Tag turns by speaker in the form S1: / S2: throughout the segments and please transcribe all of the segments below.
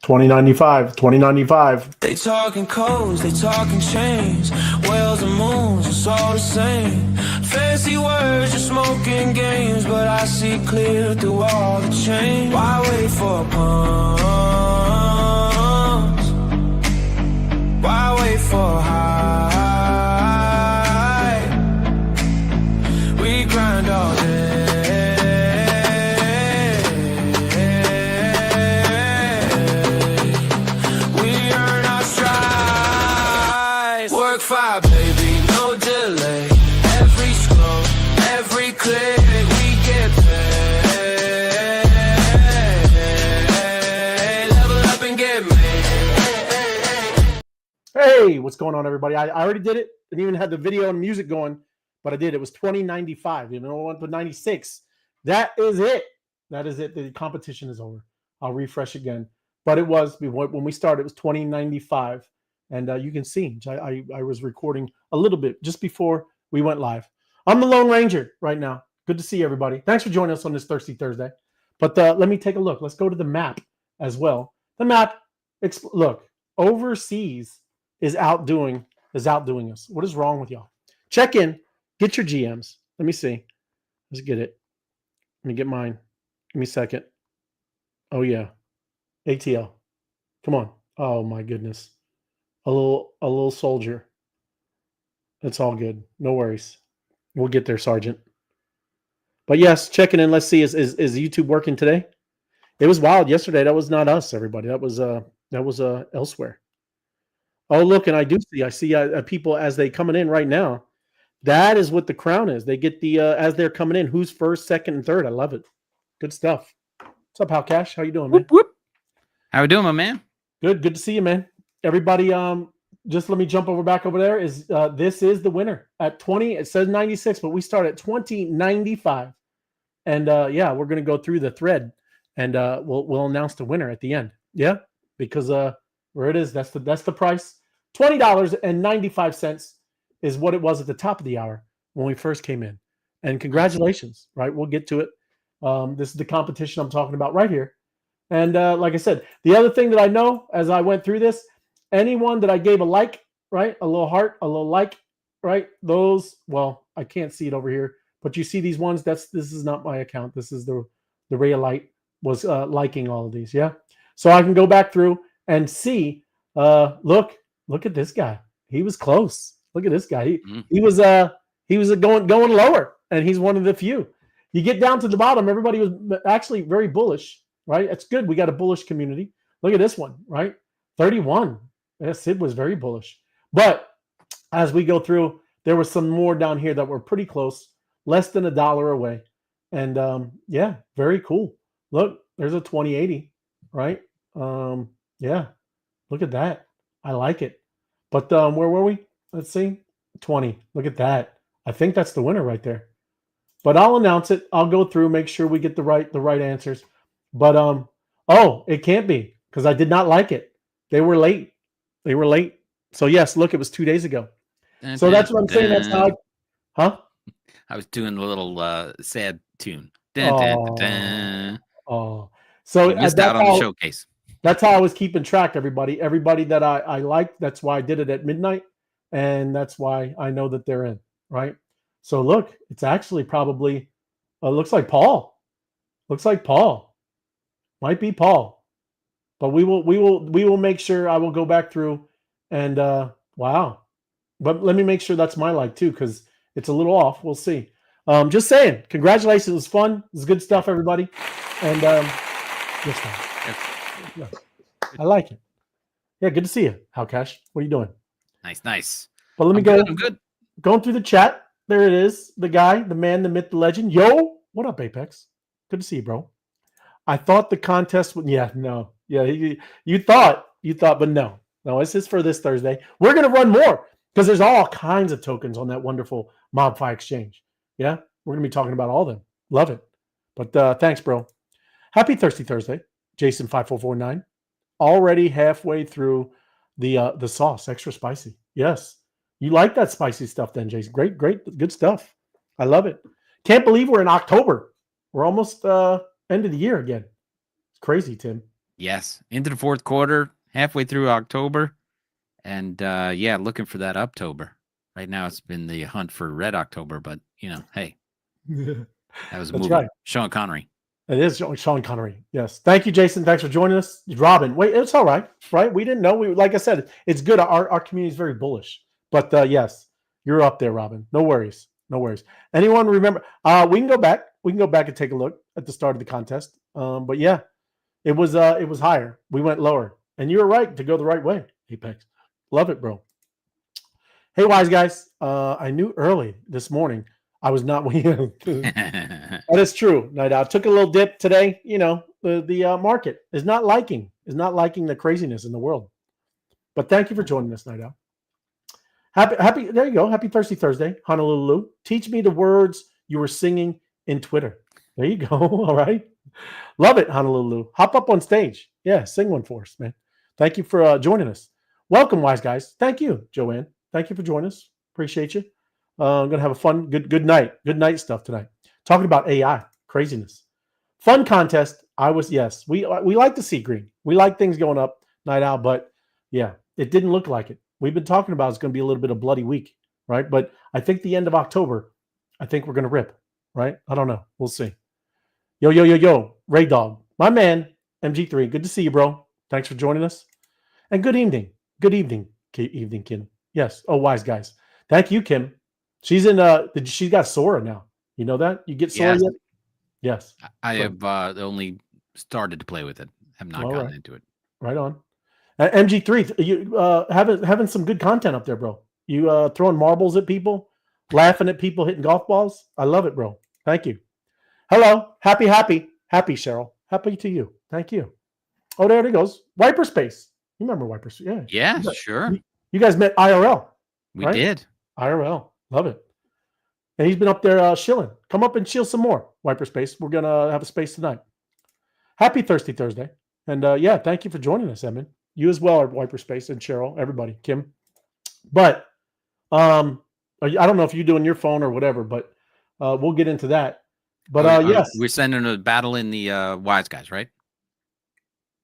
S1: 2095, 2095.
S2: They talking codes, they talking chains, whales and moons, it's all the same. Fancy words, just smoking games, but I see clear through all the change. Why wait for pumps? Why wait for high? We grind all day. Fire, baby, no delay. Every scroll, every click, we get paid. Level up and get made.
S1: Hey, what's going on, everybody? I already did it. Didn't even have the video and music going, but I did. It was 2095. You know, I went to 96. That is it. That is it. The competition is over. I'll refresh again. But it was, when we started, it was 2095. And you can see, I was recording a little bit just before we went live. I'm the Lone Ranger right now. Good to see everybody. Thanks for joining us on this Thirsty Thursday. But let me take a look. Let's go to the map as well. The map, look, overseas is outdoing us. What is wrong with y'all? Check in. Get your GMs. Let me see. Let's get it. Let me get mine. Give me a second. Oh, yeah. ATL. Come on. Oh, my goodness. A little soldier. It's all good. No worries. We'll get there, Sergeant. But yes, checking in. Let's see. Is YouTube working today? It was wild yesterday. That was not us, everybody. That was elsewhere. Oh, look, and I see people as they coming in right now. That is what the crown is. They get the as they're coming in. Who's first, second, and third? I love it. Good stuff. What's up, Hal Cash? How you doing, man?
S3: Whoop, whoop. How we doing, my man?
S1: Good to see you, man. Everybody, just let me jump back over there. This is the winner at 20. It says 96, but we start at 2095, and yeah, we're gonna go through the thread, and we'll announce the winner at the end. Yeah, because where it is, that's the price. $20.95 is what it was at the top of the hour when we first came in, and congratulations. Right, we'll get to it. This is the competition I'm talking about right here, and like I said, the other thing that I know as I went through this. Anyone that I gave a like, right? A little heart, a little like, right? Those, well, I can't see it over here, but you see these ones? This is not my account. This is the Rayalite was liking all of these, yeah? So I can go back through and see, look at this guy. He was close. Look at this guy. He was going lower, and he's one of the few. You get down to the bottom, everybody was actually very bullish, right? It's good. We got a bullish community. Look at this one, right? 31. Yeah, Sid was very bullish. But as we go through, there was some more down here that were pretty close, less than $1 away. And yeah, very cool. Look, there's a 2080, right? Yeah, look at that. I like it. But where were we? Let's see. 20. Look at that. I think that's the winner right there. But I'll announce it. I'll go through, make sure we get the right answers. But oh, it can't be because I did not like it. They were late. So yes, look, it was 2 days ago. So that's what I'm saying. That's how I
S3: was doing a little sad tune.
S1: Oh. So
S3: you missed out on the showcase.
S1: That's how I was keeping track, everybody. Everybody that I liked, that's why I did it at midnight. And that's why I know that they're in, right? So look, it's actually probably looks like Paul. Might be Paul. But we will make sure. I will go back through and wow. But let me make sure that's my like too, because it's a little off. We'll see. Just saying, congratulations. It was fun. It was good stuff, everybody. And yes, I like it. Yeah, good to see you, Hal Cash. What are you doing?
S3: Nice.
S1: But let me go.
S3: I'm good.
S1: Going through the chat. There it is. The guy, the man, the myth, the legend. Yo, what up, Apex? Good to see you, bro. I thought the contest would. Yeah, no. Yeah, you thought, but no, it's just for this Thursday. We're going to run more because there's all kinds of tokens on that wonderful MOBFI exchange. Yeah, we're going to be talking about all of them. Love it. But thanks, bro. Happy Thirsty Thursday, Jason5449. Already halfway through the sauce, extra spicy. Yes, you like that spicy stuff, then, Jason? Great, good stuff. I love it. Can't believe we're in October. We're almost end of the year again. It's crazy, Tim.
S3: Yes, into the fourth quarter, halfway through October, and looking for that Uptober. Right now, it's been the hunt for Red October, but hey, that was a
S1: That's
S3: movie.
S1: right.
S3: Sean Connery.
S1: It is Sean Connery. Yes. Thank you, Jason. Thanks for joining us. Robin, wait, it's all right. Right? We didn't know. Like I said, it's good. Our community is very bullish. But yes, you're up there, Robin. No worries. No worries. Anyone remember? We can go back. We can go back and take a look at the start of the contest. But yeah, it was higher. We went lower. And you were right to go the right way, Apex. Love it, bro. Hey, wise guys. I knew early this morning I was not winning. That is true. Night out. Took a little dip today. The market is not liking the craziness in the world. But thank you for joining us, Night out. Happy. There you go. Happy Thirsty Thursday, Honolulu. Teach me the words you were singing in Twitter. There you go. All right. Love it, Honolulu. Hop up on stage. Yeah, sing one for us, man. Thank you for joining us. Welcome, wise guys. Thank you, Joanne. Thank you for joining us. Appreciate you. I'm gonna have a fun, good night stuff tonight. Talking about AI craziness, fun contest. We like to see green. We like things going up, Night Owl. But yeah, it didn't look like it. We've been talking about it's going to be a little bit of bloody week, right? But I think the end of October, I think we're going to rip, right? I don't know. We'll see. Yo, Ray Dog, my man, MG3. Good to see you, bro. Thanks for joining us, and good evening, Kim. Yes. Oh, wise guys. Thank you, Kim. She's in. She's got Sora now. You know that? You get Sora yet? Yes.
S3: I have only started to play with it. Have not gotten into it.
S1: Right on. MG3, you having some good content up there, bro. You throwing marbles at people, laughing at people hitting golf balls. I love it, bro. Thank you. Hello, happy, Cheryl. Happy to you. Thank you. Oh, there it goes. Wiperspace. You remember Wiperspace? Yeah.
S3: Yeah, sure.
S1: You guys met IRL.
S3: We did.
S1: IRL. Love it. And he's been up there chilling. Come up and chill some more, Wiperspace. We're going to have a space tonight. Happy Thirsty Thursday. And thank you for joining us, Emin. You as well are Wiperspace, and Cheryl, everybody, Kim. But I don't know if you're doing your phone or whatever, but we'll get into that. But yes.
S3: We're sending a battle in the wise guys, right?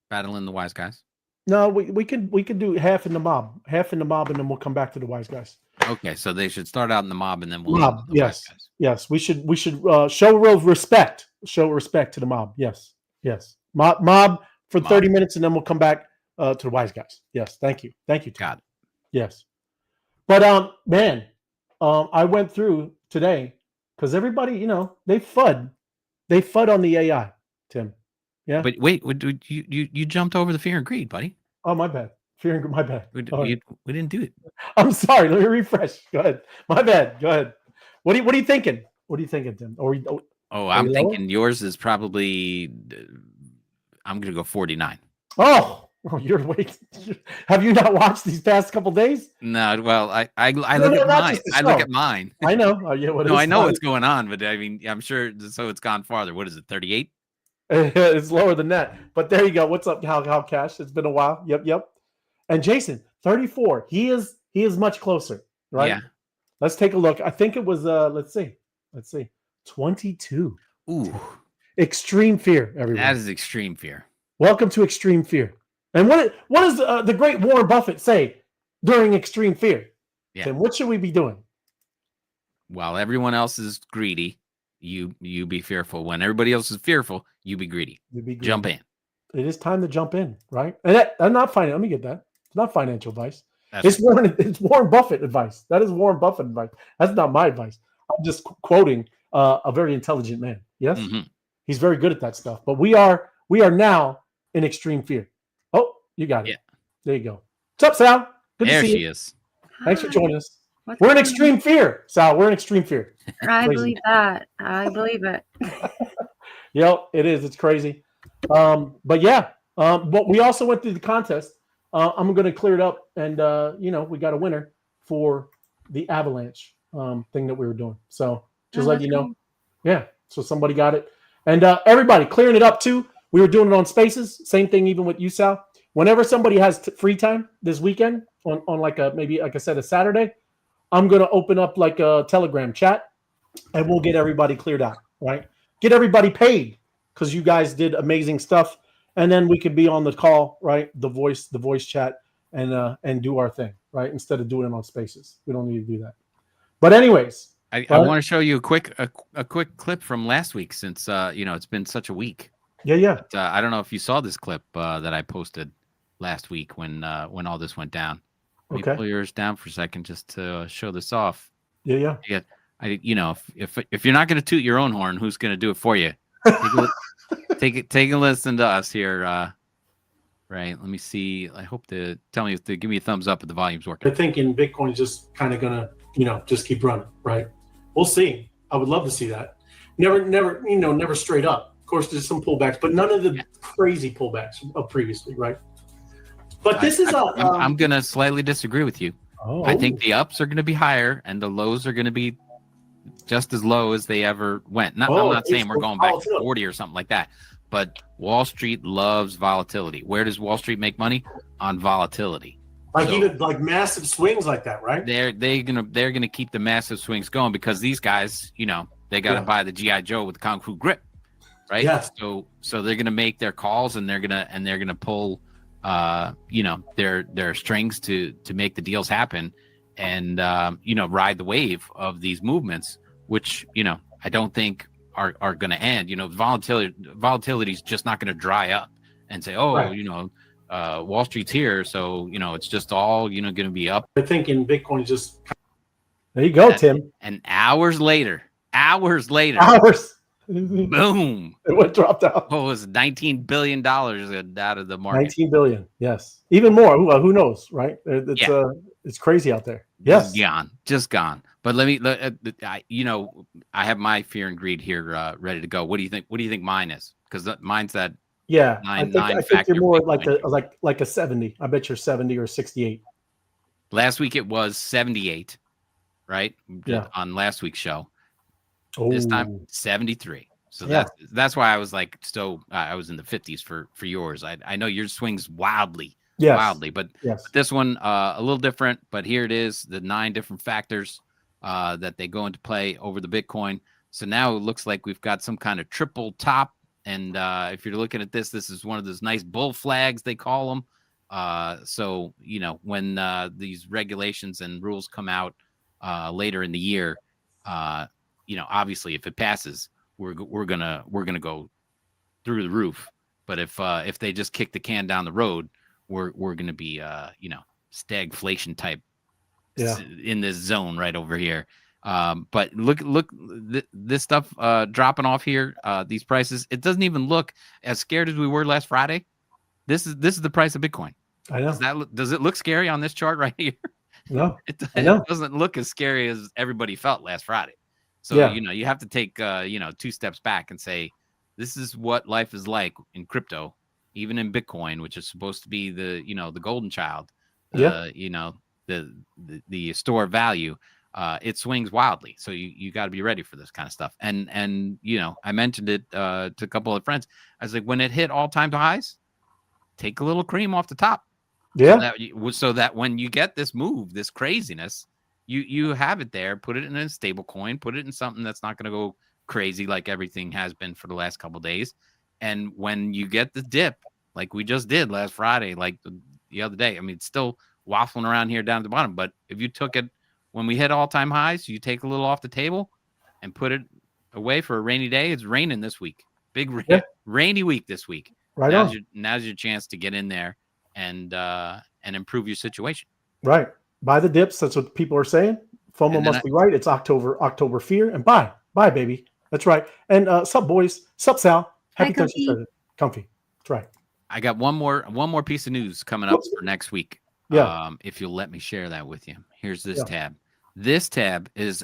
S3: Battle in the wise guys.
S1: No, we can do half in the mob, and then we'll come back to the wise guys.
S3: Okay, so they should start out in the mob, and then we'll
S1: mob. Yes, yes. We should show real respect. Show respect to the mob. Yes. Mob for 30 minutes, and then we'll come back to the wise guys. Yes, thank you, Tom.
S3: Got it.
S1: Yes, but man, I went through today because everybody, they FUD on the AI, Tim. Yeah.
S3: But wait, you jumped over the fear and greed, buddy.
S1: Oh, my bad. Fear and greed, my bad.
S3: We didn't do it.
S1: I'm sorry. Let me refresh. Go ahead. My bad. Go ahead. What are you thinking? What are you thinking, Tim?
S3: I'm thinking yours is probably. I'm gonna go 49.
S1: Oh, you're wait. Have you not watched these past couple days?
S3: No. Well, I look at mine. I look at mine.
S1: I know.
S3: I know what's going on, but I mean, I'm sure. So it's gone farther. What is it? 38.
S1: It's lower than that. But there you go. What's up, Hal Cash? It's been a while. Yep. And Jason, 34. He is much closer, right?
S3: Yeah.
S1: Let's take a look. I think it was let's see. 22.
S3: Ooh.
S1: Extreme fear, everyone.
S3: That is extreme fear.
S1: Welcome to extreme fear. And what does the great Warren Buffett say during extreme fear?
S3: Yeah.
S1: Tim, what should we be doing?
S3: While everyone else is greedy, you be fearful. When everybody else is fearful, you be greedy. Jump in.
S1: It is time to jump in, right? And I'm not financial. Let me get that. It's not financial advice. It's Warren Buffett advice. That is Warren Buffett advice. That's not my advice. I'm just quoting a very intelligent man. Yes, He's very good at that stuff. But we are now in extreme fear. Oh, you got it.
S3: Yeah.
S1: There you go. What's up, Sal? Good
S3: there
S1: to see you.
S3: She is.
S1: Thanks for joining us. We're in extreme fear, Sal. We're in extreme fear.
S4: I believe that. I believe it.
S1: Yep, it is. It's crazy. But yeah. But we also went through the contest. I'm going to clear it up, and we got a winner for the Avalanche thing that we were doing. So just let you know. Yeah. So somebody got it, and everybody clearing it up too. We were doing it on Spaces. Same thing, even with you, Sal. Whenever somebody has free time this weekend on like maybe like I said, a Saturday, I'm going to open up like a Telegram chat, and we'll get everybody cleared out. Right. Get everybody paid because you guys did amazing stuff. and then we could be on the call, right? The voice chat, and do our thing, right? Instead of doing it on Spaces, we don't need to do that. But anyways,
S3: I
S1: right?
S3: want to show you a quick clip from last week since it's been such a week.
S1: Yeah.
S3: But, I don't know if you saw this clip that I posted last week when all this went down. Let me pull yours down for a second just to show this off.
S1: Yeah.
S3: If you're not going to toot your own horn, who's going to do it for you? Take a listen to us here. Right. Let me see. I hope to tell me if they give me a thumbs up if the volume's working.
S1: I think in Bitcoin is just kind of gonna, just keep running, right? We'll see. I would love to see that. Never straight up. Of course, there's some pullbacks, but none of the crazy pullbacks of previously, right? But this
S3: I'm gonna slightly disagree with you.
S1: Oh.
S3: I think the ups are gonna be higher and the lows are gonna be just as low as they ever went. I'm not saying we're going back to 40 or something like that, but Wall Street loves volatility. Where does Wall Street make money? On volatility.
S1: Even massive swings like that, right?
S3: They're gonna keep the massive swings going because these guys, they got to buy the GI Joe with the Kung Fu grip, right?
S1: Yes.
S3: So they're gonna make their calls and they're gonna pull, their strings to make the deals happen, and ride the wave of these movements, which I don't think are going to end. Volatility is just not going to dry up and say, Wall Street's here, so it's just all going to be up.
S1: I think in Bitcoin just there you go, Tim.
S3: And hours later, boom,
S1: it dropped out.
S3: What was $19 billion out of the market?
S1: 19 billion, yes, even more. Who knows, right? It's crazy out there. Yes,
S3: just gone. But I have my fear and greed here ready to go. What do you think? What do you think mine is? Because mine's that.
S1: Yeah, I think you're more like a 70. I bet you're 70 or 68.
S3: Last week it was 78, right?
S1: Yeah.
S3: On last week's show.
S1: Oh.
S3: This time 73. So that's why I was I was in the 50s for yours. I know yours swings wildly. But this one a little different. But here it is, the 9 different factors that they go into play over the Bitcoin. So now it looks like we've got some kind of triple top. And if you're looking at this is one of those nice bull flags, they call them. So, when these regulations and rules come out later in the year, obviously if it passes, we're gonna go through the roof. But if they just kick the can down the road, we're gonna be stagflation type in this zone right over here. But look, this stuff dropping off here. These prices, it doesn't even look as scared as we were last Friday. This is the price of Bitcoin.
S1: I know.
S3: Does it look scary on this chart right here?
S1: No,
S3: it doesn't look as scary as everybody felt last Friday. So you have to take 2 steps back and say, this is what life is like in crypto, even in Bitcoin, which is supposed to be the golden child. The store of value. It swings wildly, so you got to be ready for this kind of stuff. And I mentioned it to a couple of friends. I was like, when it hit all-time highs, take a little cream off the top. So that when you get this move, this craziness, you have it there. Put it in a stable coin. Put it in something that's not going to go crazy like everything has been for the last couple of days. And when you get the dip, like we just did last Friday, like the other day, I mean, it's still waffling around here down at the bottom. But if you took it when we hit all-time highs, you take a little off the table and put it away for a rainy day. It's raining this week. Big rainy week this week.
S1: Right.
S3: Now's your chance to get in there and improve your situation.
S1: Right. Buy the dips. That's what people are saying. FOMO must be right. It's October fear, and buy, baby. That's right. And sup, boys. Sup, Sal. Happy Thursday. Comfy. That's right.
S3: I got one more piece of news coming up for next week.
S1: Yeah.
S3: If you'll let me share that with you. Here's this tab. This tab is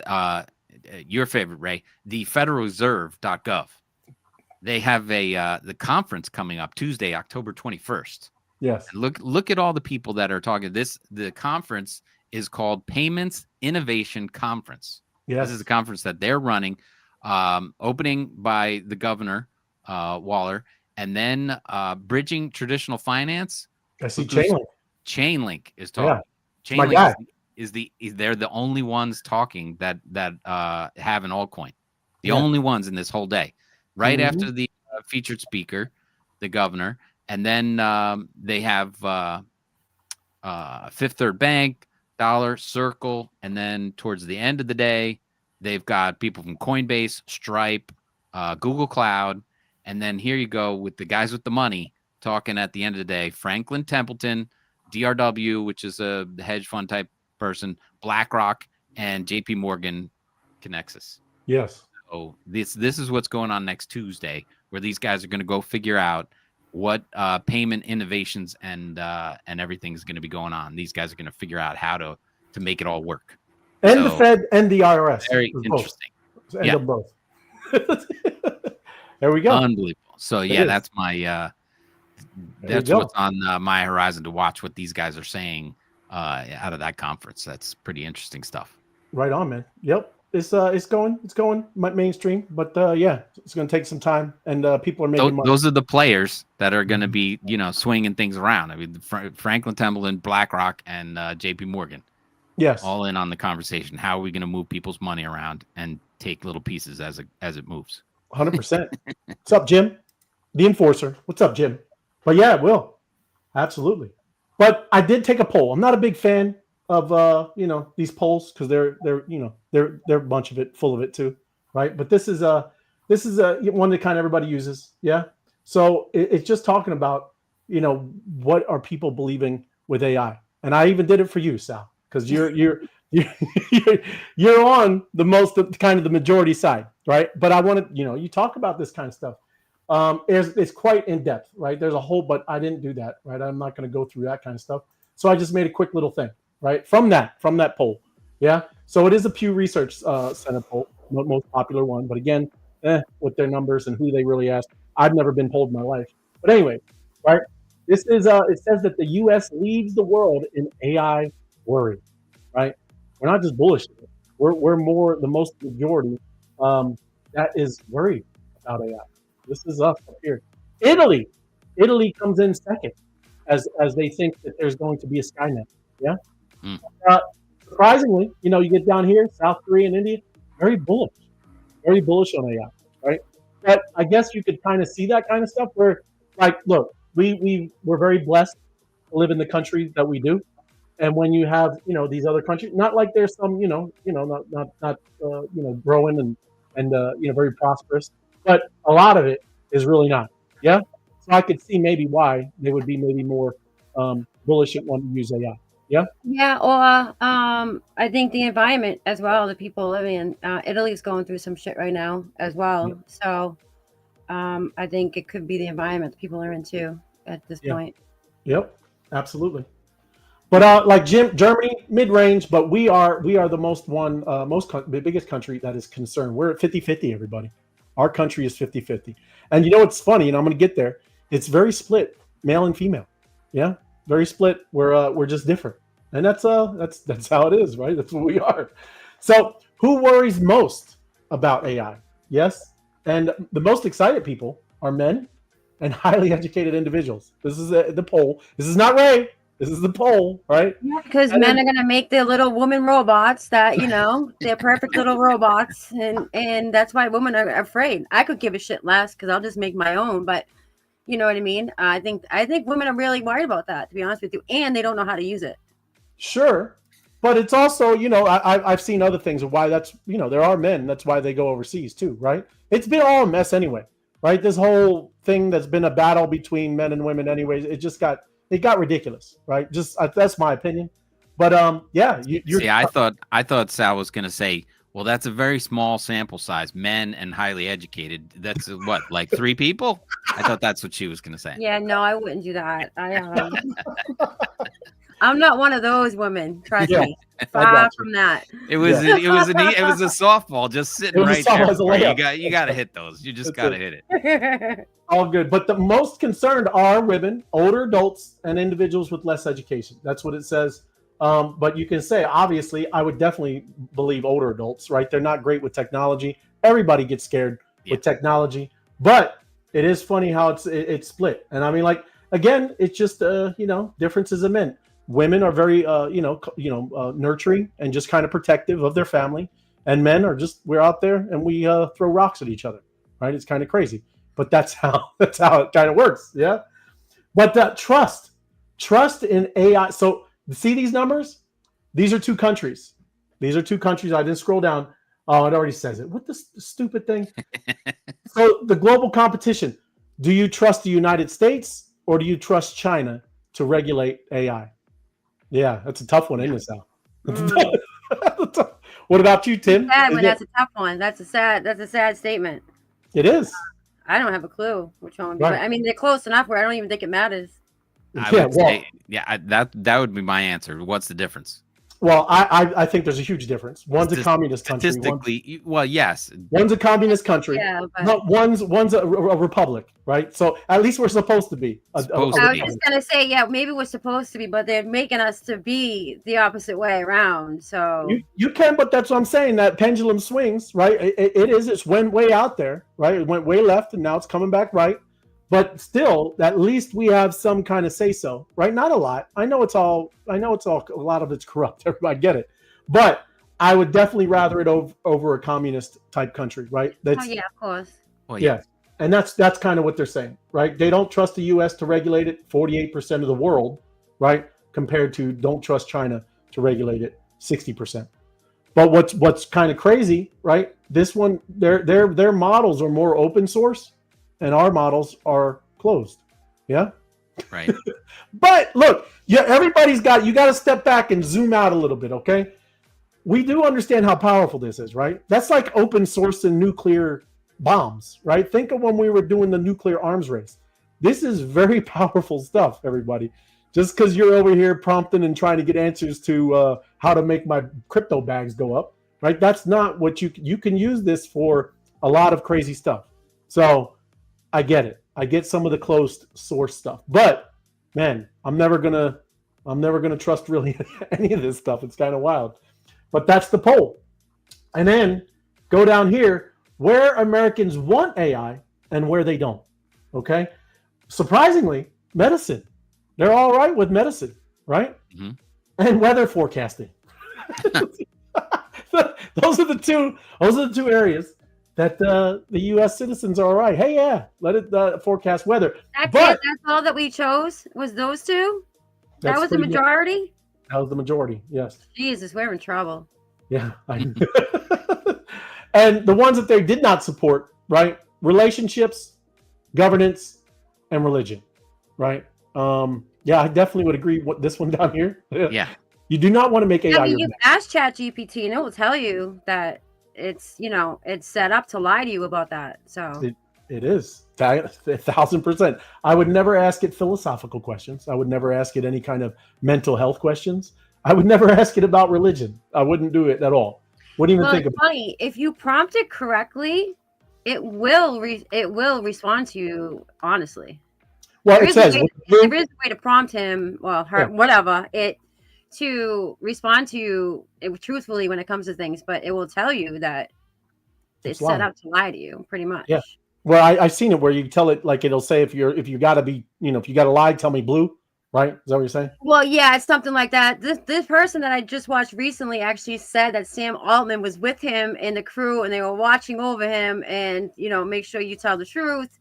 S3: your favorite, Ray, the federalreserve.gov. They have the conference coming up Tuesday, October 21st.
S1: Yes.
S3: And look at all the people that are talking. The conference is called Payments Innovation Conference.
S1: Yes.
S3: This is a conference that they're running, opening by the governor, Waller, and then bridging traditional finance.
S1: I see Chainlink.
S3: Chainlink is talking.
S1: Yeah. Chainlink
S3: they're the only ones talking that have an altcoin. The only ones in this whole day. Right after the featured speaker, the governor, And then they have Fifth Third Bank, Dollar, Circle, and then towards the end of the day, they've got people from Coinbase, Stripe, Google Cloud, and then here you go with the guys with the money talking at the end of the day: Franklin Templeton, DRW, which is a hedge fund type person, BlackRock, and JP Morgan Connexus.
S1: Yes.
S3: So this is what's going on next Tuesday, where these guys are going to go figure out what payment innovations and everything is going to be going on. These guys are going to figure out how to make it all work.
S1: And so, the Fed and the IRS.
S3: Very interesting.
S1: Both. Yeah. Both. There we go.
S3: Unbelievable. So yeah, that's my that's what's on my horizon to watch what these guys are saying out of that conference. That's pretty interesting stuff.
S1: Right on, man. Yep. It's going mainstream, but yeah, it's going to take some time, and people are making money.
S3: Those are the players that are going to be, swinging things around. I mean, Franklin Templeton, BlackRock, and JP Morgan.
S1: Yes,
S3: all in on the conversation. How are we going to move people's money around and take little pieces as it moves?
S1: 100%. What's up, Jim? The enforcer. What's up, Jim? But yeah, it will. Absolutely. But I did take a poll. I'm not a big fan of these polls because they're a bunch of it, full of it too, right? But this is one that kind of everybody uses. Yeah. So it's just talking about what are people believing with AI, and I even did it for you, Sal, because you're on the majority side, right? But I wanted you talk about this kind of stuff. It's quite in depth, right? There's a whole, but I didn't do that, right? I'm not going to go through that kind of stuff. So I just made a quick little thing, right? From that poll. Yeah. So it is a Pew Research Center poll, most popular one. But again, with their numbers and who they really asked, I've never been polled in my life. But anyway, right? This is it says that the U.S. leads the world in AI worry, right? We're not just bullish. We're more the most majority that is worried about AI. This is us up here. Italy comes in second as they think that there's going to be a Skynet. Yeah. Surprisingly, you get down here, South Korea and India, very bullish on AI, right? But I guess you could kind of see that kind of stuff where, like, look, we're very blessed to live in the country that we do, and when you have these other countries, not like there's some not growing and very prosperous, but a lot of it is really not. Yeah, so I could see maybe why they would be maybe more bullish at wanting to use AI. Yeah.
S4: Yeah. Or I think the environment as well, the people living in Italy's going through some shit right now as well. Yeah. So I think it could be the environment people are in too at this point.
S1: Yep. Absolutely. But like Germany, mid-range, but we are the biggest country that is concerned. We're at 50-50, everybody. Our country is 50-50. And what's funny, and I'm going to get there, it's very split, male and female. Yeah. Very split. We're just different. And that's how it is, right? That's what we are. So who worries most about AI? Yes. And the most excited people are men and highly educated individuals. This is the poll. This is not Ray. This is the poll, right?
S4: Yeah, because men are going to make their little woman robots that, they're perfect little robots. And that's why women are afraid. I could give a shit less because I'll just make my own. But you know what I mean? I think women are really worried about that, to be honest with you. And they don't know how to use it.
S1: Sure. But it's also, I've seen other things of why that's, there are men. That's why they go overseas too, right? It's been all a mess anyway, right? This whole thing that's been a battle between men and women anyways, it got ridiculous, right? Just that's my opinion. But yeah.
S3: See, I thought Sal was going to say, well, that's a very small sample size, men and highly educated. That's what, like 3 people? I thought that's what she was going to say.
S4: Yeah, no, I wouldn't do that. I'm not one of those women. Trust me. Far from that.
S3: It was a softball just sitting right there. You got to hit those. You just got to hit
S1: it. All good. But the most concerned are women, older adults, and individuals with less education. That's what it says. But you can say, obviously, I would definitely believe older adults, right? They're not great with technology. Everybody gets scared with technology. But it is funny how it's split. And I mean, like, again, it's just, differences of men. Women are very, nurturing and just kind of protective of their family. And men are we're out there and we throw rocks at each other, right? It's kind of crazy. But that's how it kind of works. Yeah. But trust in AI. So see these numbers? These are two countries. These are two countries. I didn't scroll down. Oh, it already says it. What the stupid thing? So the global competition. Do you trust the United States or do you trust China to regulate AI? Yeah, that's a tough one, isn't it, Sal? What about you, Tim?
S4: Sad when that's a tough one. That's a sad statement.
S1: It is.
S4: I don't have a clue which one would be. Right. I mean, they're close enough where I don't even think it matters.
S3: I would say, that would be my answer. What's the difference?
S1: Well, I think there's a huge difference. One's a communist country.
S3: Statistically, well, yes.
S1: One's a communist country. Yeah, but one's a republic, right? So at least we're supposed to be.
S4: I was just gonna say, yeah, maybe we're supposed to be, but they're making us to be the opposite way around. So
S1: you can, but that's what I'm saying. That pendulum swings, right? It went way out there, right? It went way left, and now it's coming back right. But still, at least we have some kind of say so, right? Not a lot. I know it's all. A lot of it's corrupt. Everybody get it, but I would definitely rather it over a communist type country, right?
S4: Yeah, of course.
S1: Well, yeah, and that's kind of what they're saying, right? They don't trust the U.S. to regulate it. 48% of the world, right? Compared to don't trust China to regulate it. 60%. But what's kind of crazy, right? This one, their models are more open source. And our models are closed. Yeah.
S3: Right.
S1: But look, you got to step back and zoom out a little bit. Okay. We do understand how powerful this is, right? That's like open source and nuclear bombs, right? Think of when we were doing the nuclear arms race. This is very powerful stuff, everybody. Just because you're over here prompting and trying to get answers to how to make my crypto bags go up, right? That's not what you can use this for a lot of crazy stuff. So I get it. I get some of the closed source stuff, but man, I'm never gonna trust really any of this stuff. It's kind of wild, but that's the poll. And then go down here where Americans want AI and where they don't. Okay, surprisingly, medicine. They're all right with medicine, right? Mm-hmm. And weather forecasting. Those are the two areas that the U.S. citizens are all right. Hey, yeah, let it forecast weather.
S4: That's it. That's all that we chose was those two? That was the majority?
S1: That was the majority, yes.
S4: Jesus, we're in trouble.
S1: Yeah. And the ones that they did not support, right? Relationships, governance, and religion, right? Yeah, I definitely would agree with this one down here.
S3: Yeah.
S1: You do not want to make AI.
S4: I mean, you ask ChatGPT and it will tell you that it's set up to lie to you about that. So
S1: it is 1,000%. I would never ask it philosophical questions. I would never ask it any kind of mental health questions. I would never ask it about religion. I wouldn't do it at all. Wouldn't even think about it.
S4: Funny, if you prompt it correctly, it will respond to you honestly.
S1: Well, there is
S4: a way to prompt him, whatever, to respond to you truthfully when it comes to things, but it will tell you that it's set up to lie to you, pretty much.
S1: Yeah. Well, I've seen it where you tell it, like it'll say if you gotta be, if you gotta lie, tell me blue, right? Is that what you're saying?
S4: Well, yeah, it's something like that. This person that I just watched recently actually said that Sam Altman was with him in the crew and they were watching over him and make sure you tell the truth.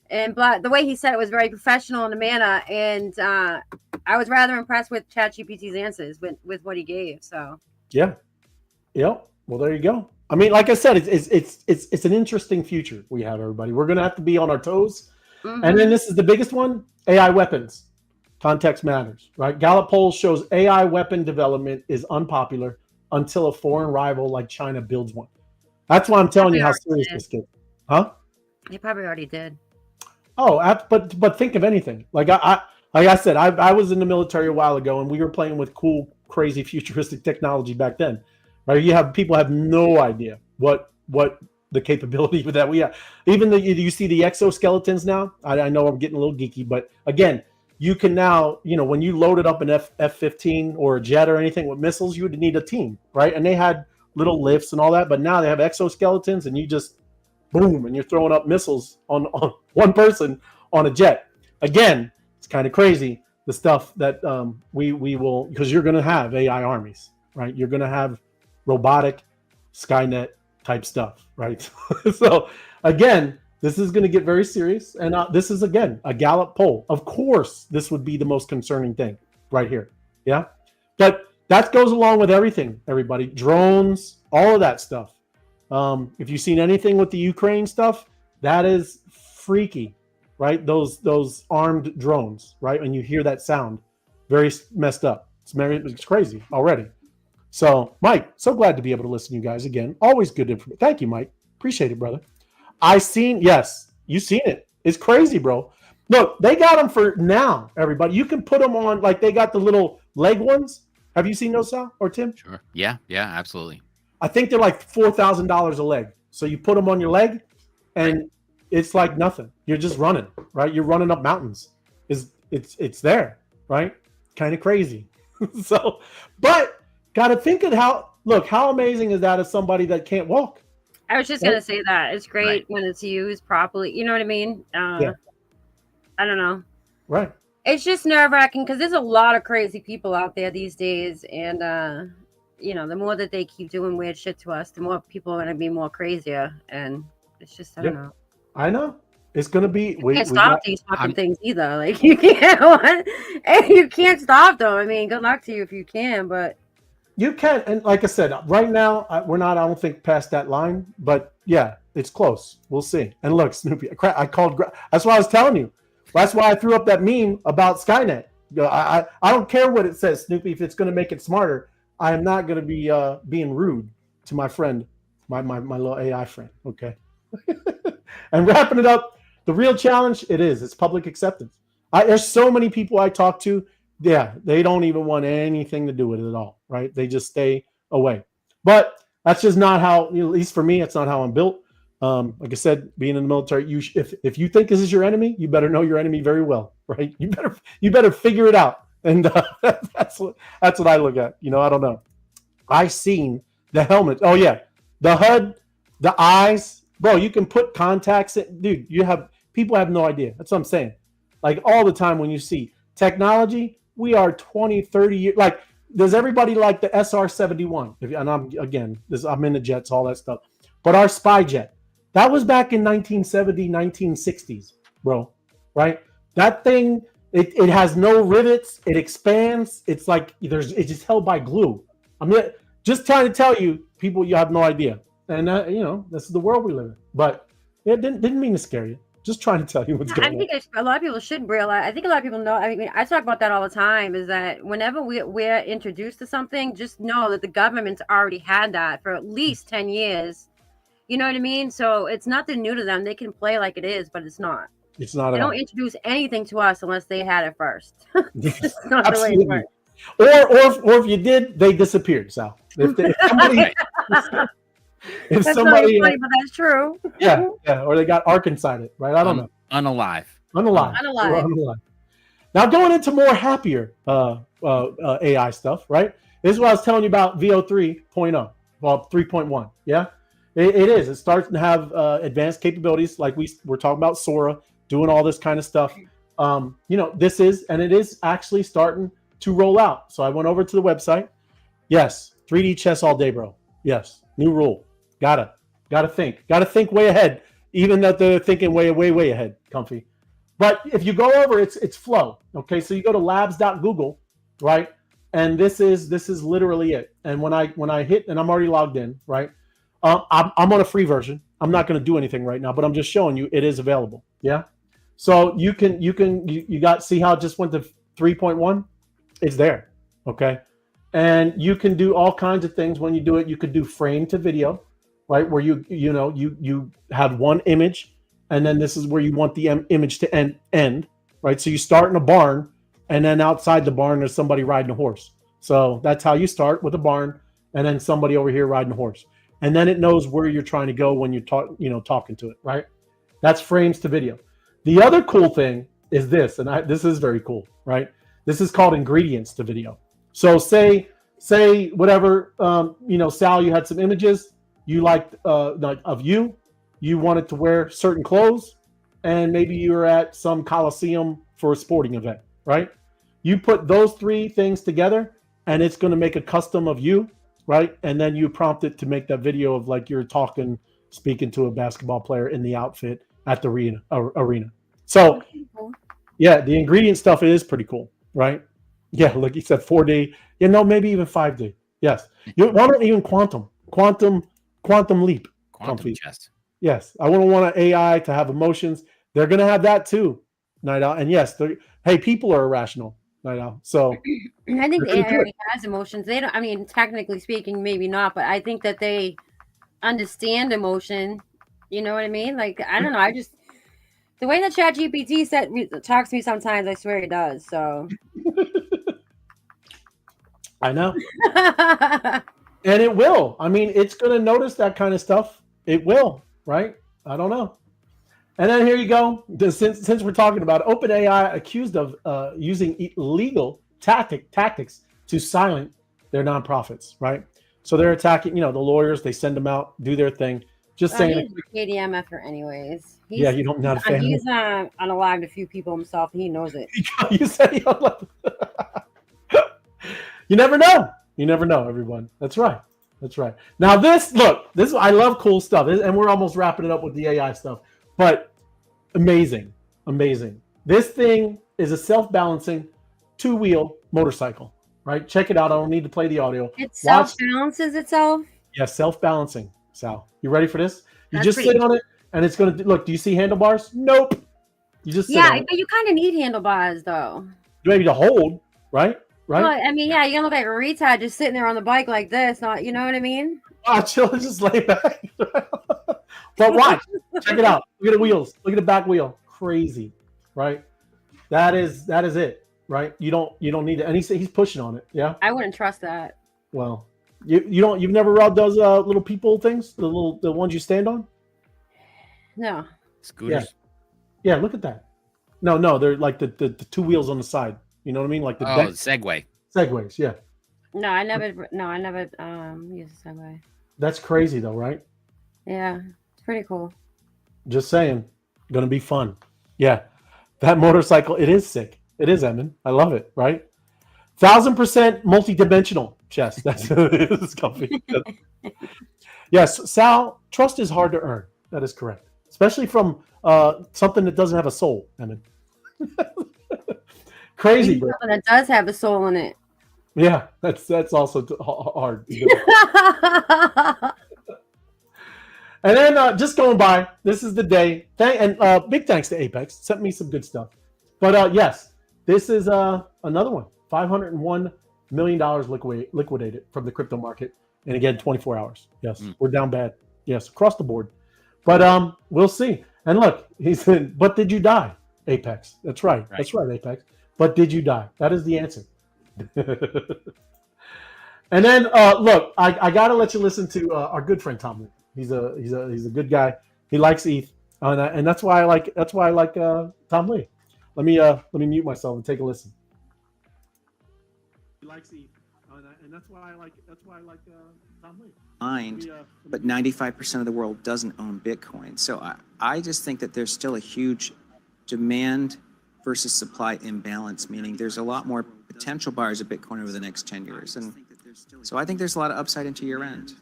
S4: And the way he said it was very professional in a manner, and I was rather impressed with ChatGPT's answers with what he gave. So
S1: yeah. Well, there you go. I mean, like I said, it's an interesting future we have, everybody. We're gonna have to be on our toes. Mm-hmm. And then this is the biggest one: AI weapons. Context matters, right? Gallup poll shows AI weapon development is unpopular until a foreign rival like China builds one. That's why I'm telling you how serious this gets. Huh?
S4: He probably already did.
S1: Oh, but think of anything. Like I said, I was in the military a while ago, and we were playing with cool, crazy, futuristic technology back then. Right? People have no idea what the capability that we have. Even you see the exoskeletons now. I know I'm getting a little geeky, but again, you can now, when you loaded up an F-15 or a jet or anything with missiles, you would need a team, right? And they had little lifts and all that, but now they have exoskeletons, and you just boom, and you're throwing up missiles on one person on a jet. Again, it's kind of crazy, the stuff that we will, because you're going to have AI armies, right? You're going to have robotic Skynet type stuff, right? So again, This is going to get very serious. And this is, again, a Gallup poll. Of course, this would be the most concerning thing right here. Yeah. But that goes along with everything, everybody. Drones, all of that stuff. If you've seen anything with the Ukraine stuff, that is freaky, right? Those armed drones, right? And you hear that sound, very messed up. It's crazy already. So, Mike, so glad to be able to listen to you guys again. Always good information. Thank you, Mike. Appreciate it, brother. Yes, you seen it. It's crazy, bro. Look, they got them for now, everybody. You can put them on, like they got the little leg ones. Have you seen those, Sal or Tim?
S3: Sure. Yeah, absolutely.
S1: I think they're like $4,000 a leg. So you put them on your leg, and it's like nothing. You're just running, right? You're running up mountains. It's there, right? Kind of crazy. So, but got to think of how amazing is that as somebody that can't walk?
S4: I was just going to say that. It's great when it's used properly. You know what I mean? I don't know.
S1: Right.
S4: It's just nerve-wracking because there's a lot of crazy people out there these days. And, the more that they keep doing weird shit to us, the more people are going to be more crazier. And it's just, I don't know.
S1: I know. It's going to be...
S4: You can't stop these fucking things either. Like, you can't stop them. I mean, good luck to you if you can, but...
S1: You can, and like I said, right now we're not. I don't think past that line, but yeah, it's close. We'll see. And look, Snoopy, I called. That's why I was telling you. That's why I threw up that meme about Skynet. I don't care what it says, Snoopy. If it's going to make it smarter, I am not going to be being rude to my friend, my little AI friend. Okay. And wrapping it up, the real challenge it's public acceptance. There's so many people I talk to. Yeah, they don't even want anything to do with it at all, right? They just stay away. But that's just not how, at least for me, it's not how I'm built. Like I said, being in the military, if you think this is your enemy, you better know your enemy very well, right? You better figure it out, and that's what I look at. I don't know. I seen the helmet. Oh yeah, the HUD, the eyes, bro. You can put contacts in, dude. People have no idea. That's what I'm saying. Like all the time when you see technology. We are 20, 30 years. Like, does everybody like the SR-71? And I'm in the jets, all that stuff. But our spy jet, that was back in 1970, 1960s, bro. Right? That thing, it has no rivets. It expands. It's like it's just held by glue. I'm just trying to tell you, people, you have no idea. And this is the world we live in. But it didn't mean to scare you. Just trying to tell you what's going on.
S4: I think a lot of people should realize. I think a lot of people know. I mean, I talk about that all the time. Is that whenever we're introduced to something, just know that the government's already had that for at least 10 years. You know what I mean? So it's nothing new to them. They can play like it is, but it's not.
S1: It's not.
S4: They don't introduce anything to us unless they had it first.
S1: It's not the way it works. Or if you did, they disappeared. Sal.
S4: That's somebody, funny, but that's true.
S1: Yeah, or they got Ark inside it, right? I don't know.
S3: Unalive.
S1: Now going into more happier AI stuff, right? This is what I was telling you about VO 3.0, well 3.1. Yeah, it is. It starts to have advanced capabilities, like we're talking about Sora, doing all this kind of stuff. It is actually starting to roll out. So I went over to the website. Yes, 3D chess all day, bro. Yes, new rule. Gotta think way ahead, even though they're thinking way ahead, Comfy. But if you go over, it's flow. Okay, so you go to labs.google, right? And this is literally it. And when I hit, and I'm already logged in, right? I'm on a free version. I'm not going to do anything right now, but I'm just showing you it is available. Yeah. So you see how it just went to 3.1? It's there. Okay. And you can do all kinds of things when you do it. You could do frame to video, right? Where you have one image, and then this is where you want the image to end, right? So you start in a barn, and then outside the barn there's somebody riding a horse. So that's how you start, with a barn, and then somebody over here riding a horse, and then it knows where you're trying to go when you're talking to it, right? That's frames to video. The other cool thing is this, and this is very cool, right? This is called ingredients to video. So say whatever, Sal, you had some images you liked of you wanted to wear certain clothes, and maybe you were at some coliseum for a sporting event, right? You put those three things together, and it's going to make a custom of you, right? And then you prompt it to make that video of like you're speaking to a basketball player in the outfit, at the arena. So, yeah, the ingredient stuff is pretty cool, right? Yeah, like you said, 4D. Yeah, no, maybe even 5D. Yes. Why not even quantum leap?
S3: Quantum chess.
S1: Yes, I wouldn't want an AI to have emotions. They're going to have that too, Night Owl. And yes, hey, people are irrational, Night Owl. So
S4: I think the AI already has emotions. They don't. I mean, technically speaking, maybe not, but I think that they understand emotion. You know what I mean? Like, I don't know. I just the way that ChatGPT talks to me sometimes, I swear it does. So
S1: I know, and it will. I mean, it's going to notice that kind of stuff. It will, right? I don't know. And then here you go. Since we're talking about it, OpenAI accused of using illegal tactics to silence their nonprofits, right? So they're attacking, the lawyers. They send them out, do their thing. Just saying.
S4: He's a KDMFer anyways.
S1: Yeah, you don't not a fan.
S4: He's unalived a few people himself. He knows it.
S1: You said he unalived. You never know. You never know, everyone. That's right. That's right. Now this I love cool stuff, and we're almost wrapping it up with the AI stuff. But amazing. This thing is a self-balancing 2-wheel motorcycle, right? Check it out. I don't need to play the audio.
S4: It self-balances itself?
S1: Yeah, self-balancing, Sal. You ready for this? You just sit on it, and it's going to look. Do you see handlebars? Nope. You just sit on it.
S4: But you kind of need handlebars, though.
S1: Maybe to hold, right? Right?
S4: Well, I mean, yeah, you're going to look like a retard just sitting there on the bike like this. Not, you know what I mean?
S1: Oh, chill. Just lay back. But watch. Check it out. Look at the wheels. Look at the back wheel. Crazy, right? That is it, right? You don't need it. And he's pushing on it. Yeah.
S4: I wouldn't trust that.
S1: Well, you've never rode those little people things, the ones you stand on?
S4: No.
S3: Scooters.
S1: Yeah. Look at that. No, they're like the 2 wheels on the side. You know what I mean? Like the
S3: Segway.
S1: Segways. Yeah.
S4: No, I never used a Segway.
S1: That's crazy though, right?
S4: Yeah. Pretty cool.
S1: Just saying, gonna be fun. Yeah, that motorcycle, it is sick. It is, Emin. I love it. Right, 1000% multi-dimensional chess. That's it's comfy. Yes, Sal. Trust is hard to earn. That is correct, especially from something that doesn't have a soul, Emin. Crazy, bro.
S4: Something that does have a soul in it.
S1: Yeah, that's also hard. And then just going by, this is the day. Big thanks to Apex. Sent me some good stuff. But yes, this is another one. $501 million liquidated from the crypto market. And again, 24 hours. Yes, we're down bad. Yes, across the board. But we'll see. And look, he said, but did you die, Apex? That's right. That's right, Apex. But did you die? That is the answer. And then look, I got to let you listen to our good friend Tom Lee. He's a good guy. He likes ETH, and that's why I like Tom Lee. Let me mute myself and take a listen. He likes ETH, and that's why I like Tom Lee.
S5: But 95% of the world doesn't own Bitcoin. So I just think that there's still a huge demand versus supply imbalance, meaning there's a lot more potential buyers of Bitcoin over the next 10 years, and so I think there's a lot of upside into year end.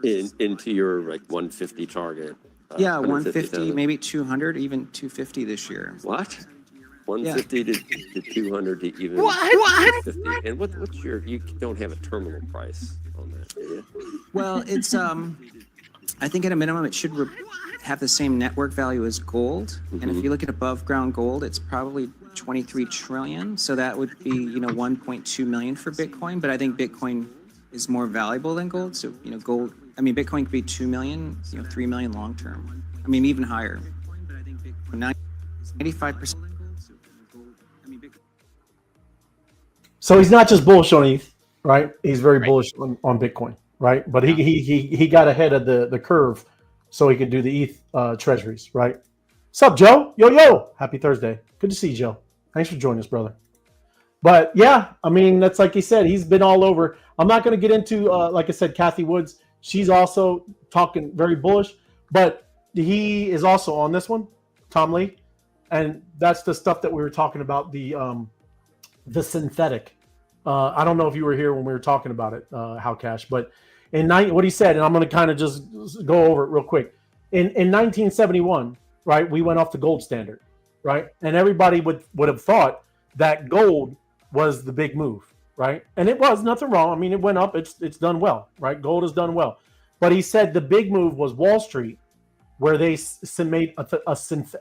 S6: Into your like 150 target.
S5: Yeah, 150, maybe 200, even 250 this year.
S6: What? 150 to 200 to even
S3: what?
S6: 50. And what's you don't have a terminal price on that, do you?
S5: Well, it's I think at a minimum it should have the same network value as gold. Mm-hmm. And if you look at above ground gold, it's probably 23 trillion. So that would be 1.2 million for Bitcoin. But I think Bitcoin is more valuable than gold. So gold. I mean, Bitcoin could be 2 million, 3 million long term. I mean, even higher. 95%.
S1: So he's not just bullish on ETH, right? He's very bullish on Bitcoin, right? But he got ahead of the curve so he could do the ETH treasuries, right? What's up, Joe? Yo. Happy Thursday. Good to see you, Joe. Thanks for joining us, brother. But yeah, I mean, that's like he said, he's been all over. I'm not going to get into, like I said, Kathy Woods. She's also talking very bullish, but he is also on this one, Tom Lee. And that's the stuff that we were talking about, the synthetic. I don't know if you were here when we were talking about it, How Cash, but what he said, and I'm going to kind of just go over it real quick. In 1971, right, we went off the gold standard, right? And everybody would have thought that gold was the big move, right? And it was nothing wrong. I mean, it went up. It's done well, right? Gold has done well. But he said the big move was Wall Street, where they made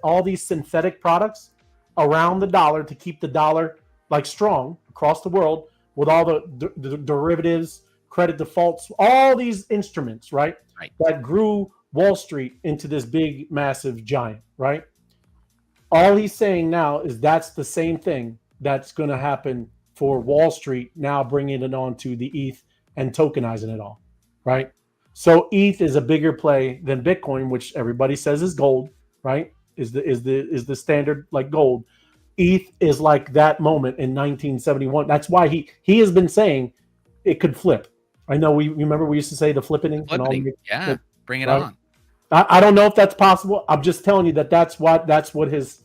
S1: all these synthetic products around the dollar to keep the dollar like strong across the world with all the derivatives, credit defaults, all these instruments, right? That grew Wall Street into this big, massive giant, right? All he's saying now is that's the same thing that's going to happen for Wall Street now, bringing it on to the ETH and tokenizing it all, right? So ETH is a bigger play than Bitcoin, which everybody says is gold, right? Is the standard like gold. ETH is like that moment in 1971. That's why he has been saying it could flip. I know we remember we used to say the flippening.
S3: Yeah, bring it on.
S1: I don't know if that's possible. I'm just telling you that's what his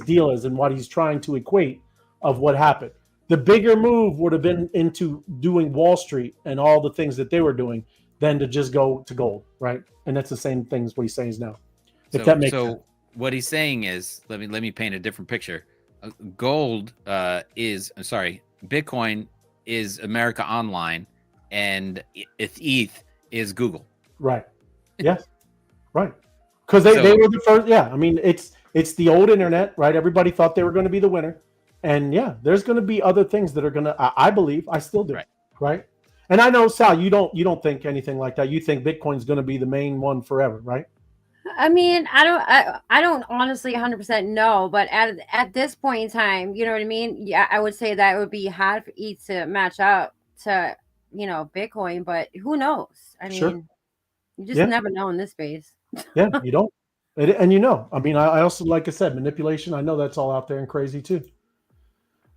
S1: deal is and what he's trying to equate of what happened. The bigger move would have been into doing Wall Street and all the things that they were doing than to just go to gold, right? And that's the same thing as what he's saying now. If that makes sense.
S3: What he's saying is, let me paint a different picture. Bitcoin is America Online, and ETH is Google.
S1: Right. Yes. Right. Because they were the first. Yeah. I mean, it's the old internet, right? Everybody thought they were going to be the winner, and yeah, there's going to be other things that are going to. I believe, I still do. Right. And I know, Sal, you don't think anything like that. You think Bitcoin's going to be the main one forever, right?
S4: I mean, I don't honestly 100% know, but at this point in time, you know what I mean? Yeah, I would say that it would be hard for ETH to match up to, Bitcoin, but who knows? I mean, you just never know in this space.
S1: Yeah, you don't. And I mean, I also, like I said, manipulation, I know that's all out there and crazy too.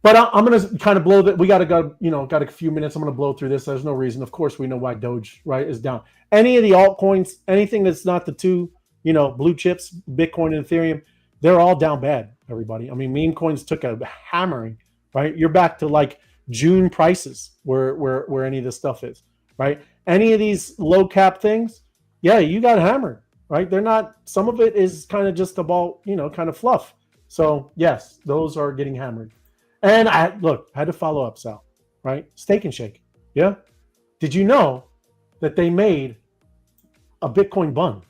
S1: But I'm going to kind of blow that. We got a few minutes. I'm going to blow through this. There's no reason. Of course, we know why Doge, right, is down. Any of the altcoins, anything that's not the two, blue chips, Bitcoin and Ethereum, they're all down bad, everybody. I mean, meme coins took a hammering, right? You're back to like June prices where any of this stuff is, right? Any of these low cap things, yeah, you got hammered, right? They're not, some of it is kind of just about, kind of fluff. So yes, those are getting hammered. And I had to follow up, Sal, right? Steak and Shake. Yeah. Did you know that they made a Bitcoin bun?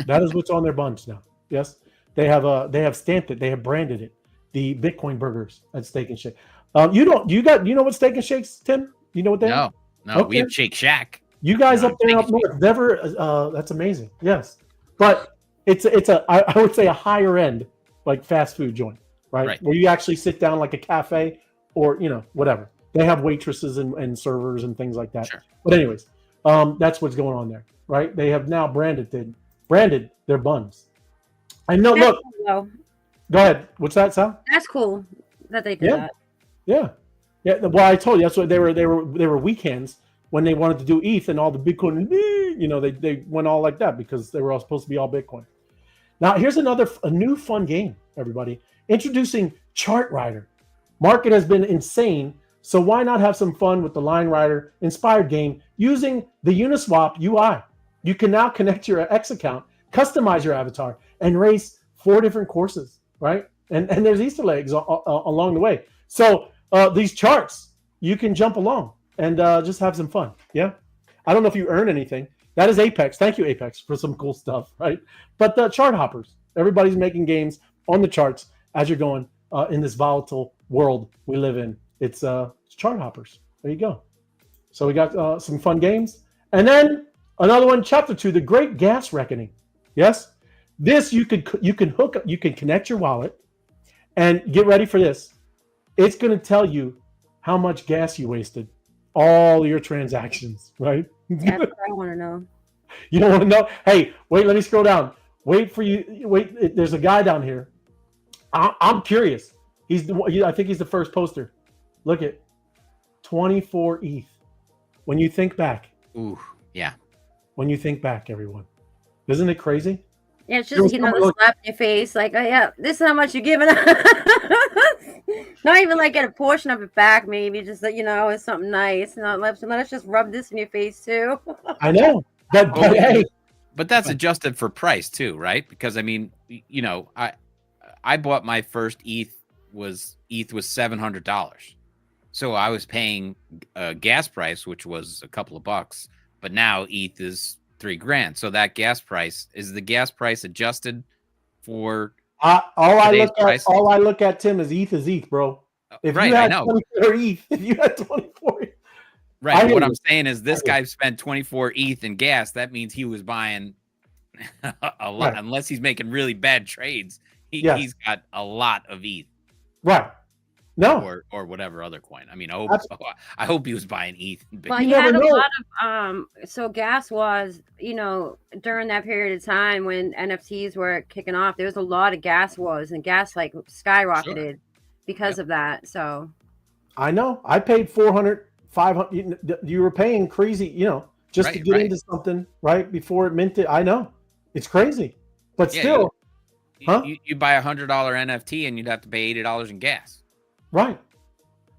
S1: That is what's on their buns now. Yes. They have stamped it. They have branded it. The Bitcoin burgers at Steak and Shake. You know what Steak and Shakes, Tim? You know what they are?
S3: No, okay. We have Shake Shack.
S1: You guys up there up north never that's amazing. Yes. But it's I would say a higher end like fast food joint. Right? Where you actually sit down like a cafe or, whatever. They have waitresses and servers and things like that. Sure. But anyways, that's what's going on there, right? They have now branded their buns. I know, look. Cool, go ahead. What's that, Sal?
S4: That's cool that they did that.
S1: Yeah. Yeah. Well, I told you, that's what they were weekends when they wanted to do ETH and all the Bitcoin, they went all like that because they were all supposed to be all Bitcoin. Now, here's a new fun game, everybody. Introducing Chart Rider. Market has been insane, so why not have some fun with the Line Rider inspired game using the Uniswap UI? You can now connect your X account, customize your avatar, and race 4 different courses, right? And there's Easter eggs along the way. So these charts, you can jump along and just have some fun. Yeah. I don't know if you earn anything. That is Apex. Thank you, Apex, for some cool stuff, right? But the chart hoppers, everybody's making games on the charts as you're going in this volatile world we live in. It's chart hoppers. There you go. So we got some fun games. And then another one, Chapter 2, The Great Gas Reckoning. Yes? This you can connect your wallet and get ready for this. It's going to tell you how much gas you wasted. All your transactions, right?
S4: That's what I want to know.
S1: You don't want to know? Hey, wait, let me scroll down. Wait, there's a guy down here. I'm curious. I think he's the first poster. Look at 24 ETH. When you think back.
S3: Ooh, yeah.
S1: When you think back, everyone. Isn't it crazy?
S4: Yeah, it's just, the slap in your face. Like, oh, yeah, this is how much you're giving us. Not even like get a portion of it back, maybe. Just that, it's something nice. Let us just rub this in your face, too.
S1: I know.
S3: But that's adjusted for price, too, right? Because, I mean, you know, I bought my first ETH was $700. So I was paying a gas price, which was a couple of bucks, but now ETH is $3,000. So that gas price, is the gas price adjusted for
S1: all I look at, Tim, is ETH, bro. If
S3: right,
S1: you had
S3: I know.
S1: 24 ETH, if you had 24 ETH.
S3: Right. What I'm saying is this guy spent 24 ETH in gas. That means he was buying a lot, right. Unless he's making really bad trades. He's got a lot of ETH.
S1: Right. No.
S3: Or whatever other coin. I mean, I hope he was buying ETH.
S4: Well, you had a lot of so gas was, you know, during that period of time when NFTs were kicking off, there was a lot of gas wars, and gas like skyrocketed because of that. So
S1: I know. I paid 400, 500. You were paying crazy, you know, just to get into something right before it minted. I know. It's crazy. But still,
S3: you buy $100 NFT and you'd have to pay $80 in gas.
S1: Right.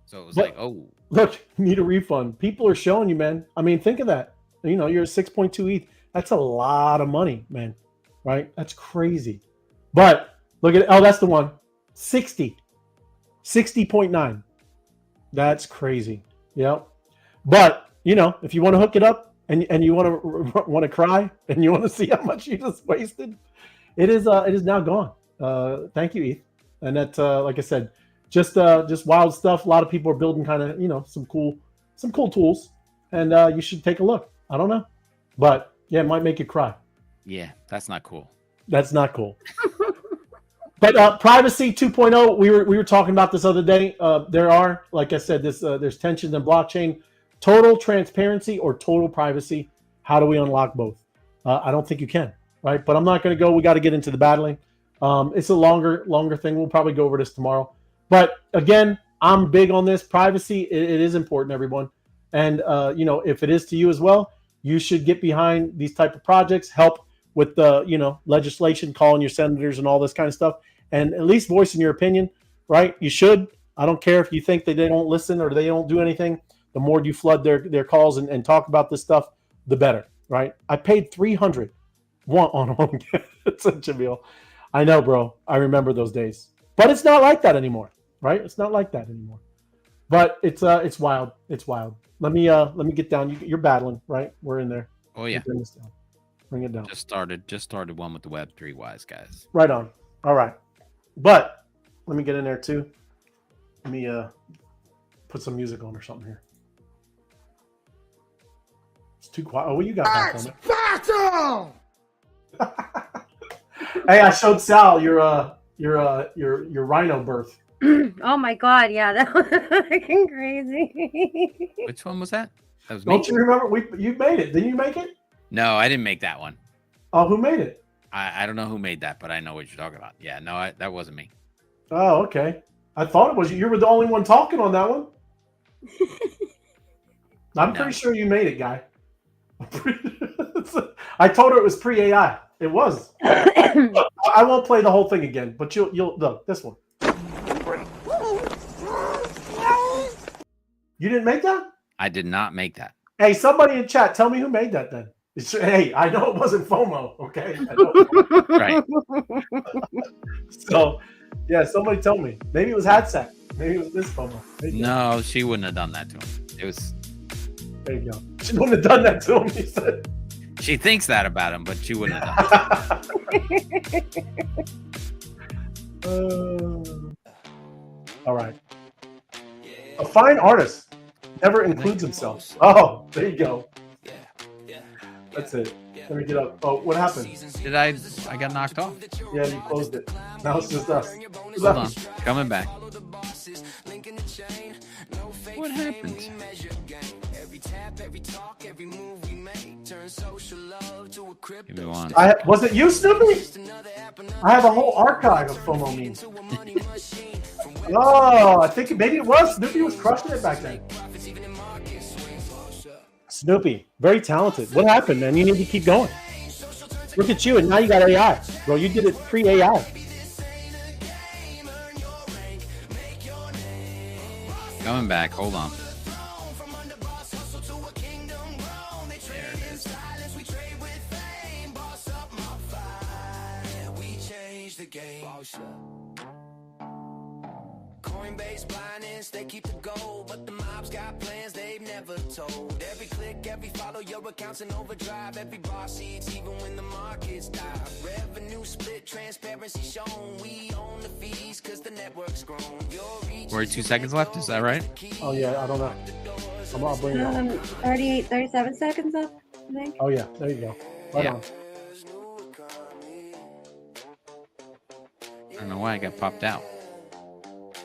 S3: So it was like, oh,
S1: look, need a refund. People are showing you, man. I mean, think of that. You know, you're at 6.2 ETH. That's a lot of money, man. Right? That's crazy. But look at that's the one. 60.9. That's crazy. Yep. But you know, if you want to hook it up and you want to cry and you want to see how much you just wasted, it is now gone. Thank you, ETH. And that, like I said, just wild stuff. A lot of people are building kind of, you know, some cool tools, and you should take a look. I don't know, but yeah, it might make you cry.
S3: Yeah, that's not cool.
S1: That's not cool. But privacy 2.0, we were talking about this other day. There are, like I said, there's tensions in blockchain. Total transparency or total privacy. How do we unlock both? I don't think you can, right? But I'm not going to go. We got to get into the battling. It's a longer thing. We'll probably go over this tomorrow. But again, I'm big on this. Privacy, it is important, everyone. And, you know, if it is to you as well, you should get behind these type of projects, help with the, you know, legislation, calling your senators and all this kind of stuff, and at least voicing your opinion, right? You should. I don't care if you think that they don't listen or they don't do anything. The more you flood their calls and talk about this stuff, the better, right? I paid $300 on one. It's such a deal. I know, bro. I remember those days. But it's not like that anymore, right? It's not like that anymore. But it's wild. It's wild. Let me get down. You're battling, right? We're in there.
S3: Oh yeah.
S1: Bring this down. Bring it down.
S3: Just started one with the Web3 wise guys.
S1: Right on. All right. But let me get in there too. Let me put some music on or something here. It's too quiet. Oh, what you got back on it? Hey, I showed Sal your rhino birth.
S4: Oh my god, yeah, that was fucking crazy.
S3: Which one was that? That was
S1: Don't you remember? You made it. Didn't you make it?
S3: No, I didn't make that one.
S1: Oh, who made it?
S3: I don't know who made that, but I know what you're talking about. Yeah, no, that wasn't me.
S1: Oh, okay. I thought it was you. You were the only one talking on that one. I'm pretty sure you made it, guy. I told her it was pre-AI. It was. Look, I won't play the whole thing again, but you'll look this one. You didn't make that?
S3: I did not make that.
S1: Hey, somebody in chat, tell me who made that then. Hey, I know it wasn't FOMO, okay?
S3: Right.
S1: So, yeah, somebody tell me. Maybe it was Hatsack. Maybe it was this FOMO.
S3: No, she wouldn't have done that to him. It was.
S1: There you go. She wouldn't have done that to him, he said.
S3: She thinks that about him, but she wouldn't have done
S1: that. All right. A fine artist never includes himself. Oh, there you go. That's it. Let me get up. Oh, what happened?
S3: I got knocked off.
S1: Yeah, you closed it. Now it's just us.
S3: Hold on. Coming back. What happened? Give me one.
S1: Was it you, Snoopy? I have a whole archive of FOMO memes. Oh, I think maybe it was. Snoopy was crushing it back then. Snoopy, very talented. What happened, man? You need to keep going. Look at you, and now you got AI. Bro, you did it pre-AI.
S3: Coming back. Hold on. There it is.
S2: Coinbase blindness, they keep the gold, but the mob's got plans they've never told. Every click, every follow, your accounts in overdrive. Every boss eats even when the markets dive. Revenue split, transparency shown. We own the fees cause the network's grown.
S3: 42 seconds left, is that right?
S1: Oh yeah, I don't know. I'll bring it up.
S4: 37 seconds left, I think.
S1: Oh yeah, there you go. Right on.
S3: I don't know why I got popped out.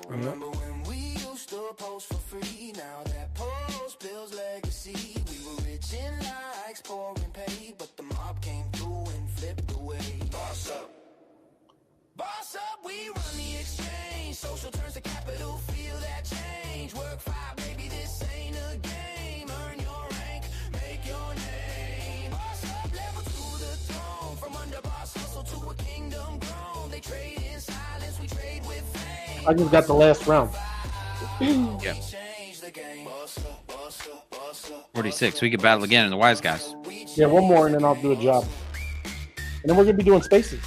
S2: Remember when we used to post for free? Now that post builds legacy. We were rich in likes, poor in pay, but the mob came through and flipped away. Boss up, we run the exchange. Social turns to capital, feel that change. Work 5, baby, this ain't a game. Earn your rank, make your name. Boss up, level to the throne. From under boss hustle to a kingdom grown. They trade in silence, we trade with fame.
S1: I just got the last round.
S3: Yeah. 46. We could battle again in the Wise Guys.
S1: Yeah, one more and then I'll do a job. And then we're gonna be doing spaces.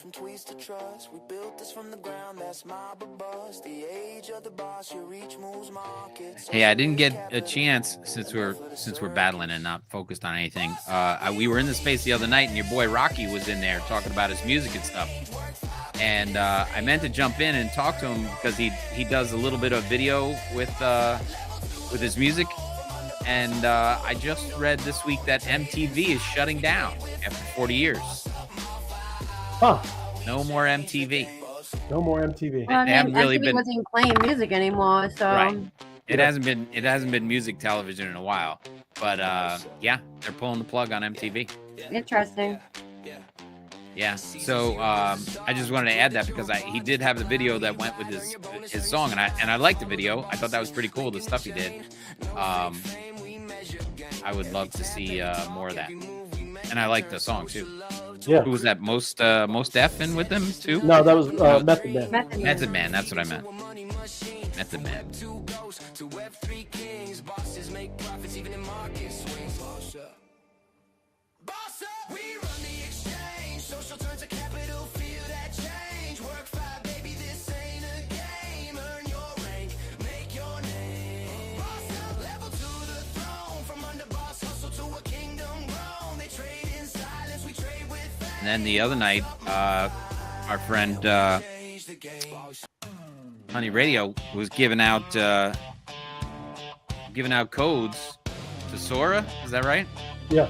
S2: From tweets to trust, we built this from the ground. That's mob or bust. The age of the boss, your reach moves markets.
S3: Hey, I didn't get a chance since we're battling and not focused on anything. We were in the space the other night, and your boy Rocky was in there talking about his music and stuff. And I meant to jump in and talk to him because he does a little bit of video with his music. And I just read this week that MTV is shutting down after 40 years.
S1: Huh.
S3: No more MTV.
S1: No more MTV.
S4: Well, I
S3: They
S4: mean,
S3: haven't really
S4: MTV wasn't playing music anymore, so
S3: Right. It hasn't been music television in a while. But yeah, they're pulling the plug on MTV.
S4: interesting.
S3: Yeah. So I just wanted to add that because he did have the video that went with his song, and I liked the video. I thought that was pretty cool, the stuff he did. I would love to see more of that. And I like the song too.
S1: Yeah.
S3: Who was that? Most F in with them too?
S1: No, that was Method Man.
S3: Method Man. That's what I meant. Method Man. And then the other night, our friend Honey Radio was giving out codes to Sora. Is that right?
S1: Yeah.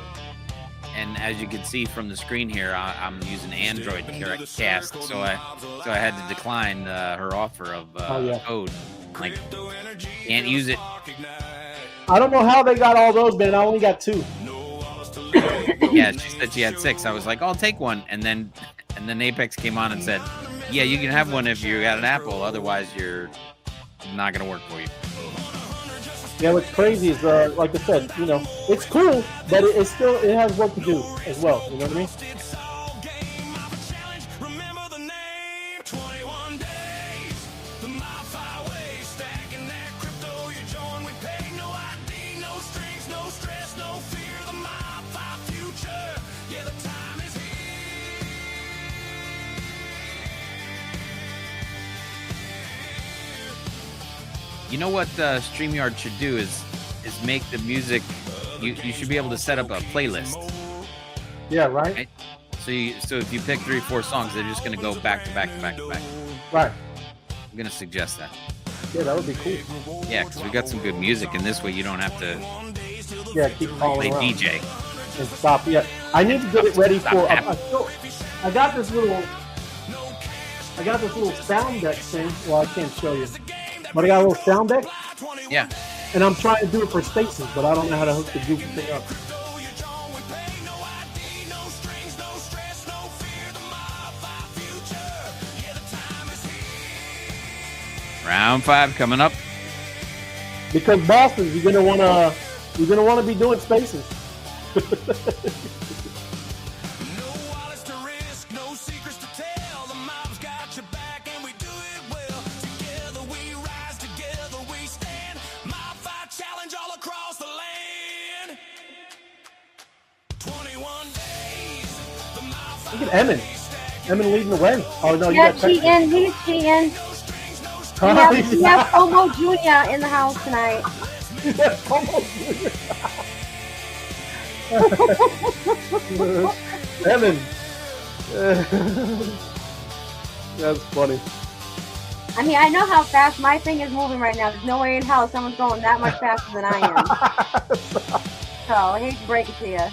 S3: And as you can see from the screen here, I'm using Android cast, so I had to decline her offer of code. Like, can't use it.
S1: I don't know how they got all those, man. I only got 2.
S3: Yeah, she said she had 6. I was like, I'll take one, and then Apex came on and said, yeah, you can have one if you got an Apple, otherwise you're not gonna work for you.
S1: Yeah, what's crazy is, like I said, it's cool, but it has work to do as well. You know what I mean?
S3: You know what StreamYard should do is make the music. You should be able to set up a playlist.
S1: Yeah, right.
S3: So if you pick 3 or 4 songs, they're just gonna go back to back to back to back.
S1: Right.
S3: I'm gonna suggest that.
S1: Yeah, that would be cool.
S3: Yeah, because we got some good music, and this way you don't have to.
S1: Yeah, keep calling
S3: play
S1: around.
S3: DJ.
S1: And stop. Yeah, I need to get it ready for. I got this little sound deck thing. Well, I can't show you. But I got a little sound deck.
S3: Yeah.
S1: And I'm trying to do it for spaces, but I don't know how to hook the goofy thing up.
S3: Round 5 coming up.
S1: Because bosses, you're gonna wanna be doing spaces.
S2: Challenge all
S1: Look at Emin. Emin leading the way. Oh no,
S4: Yeah,
S1: you got
S4: cheating. He's cheating. We have FOMO Junior in the house tonight.
S1: Emin. That's funny.
S4: I mean, I know how fast my thing is moving right now. There's no way in hell someone's going that much faster than I am. So I hate to break it to you.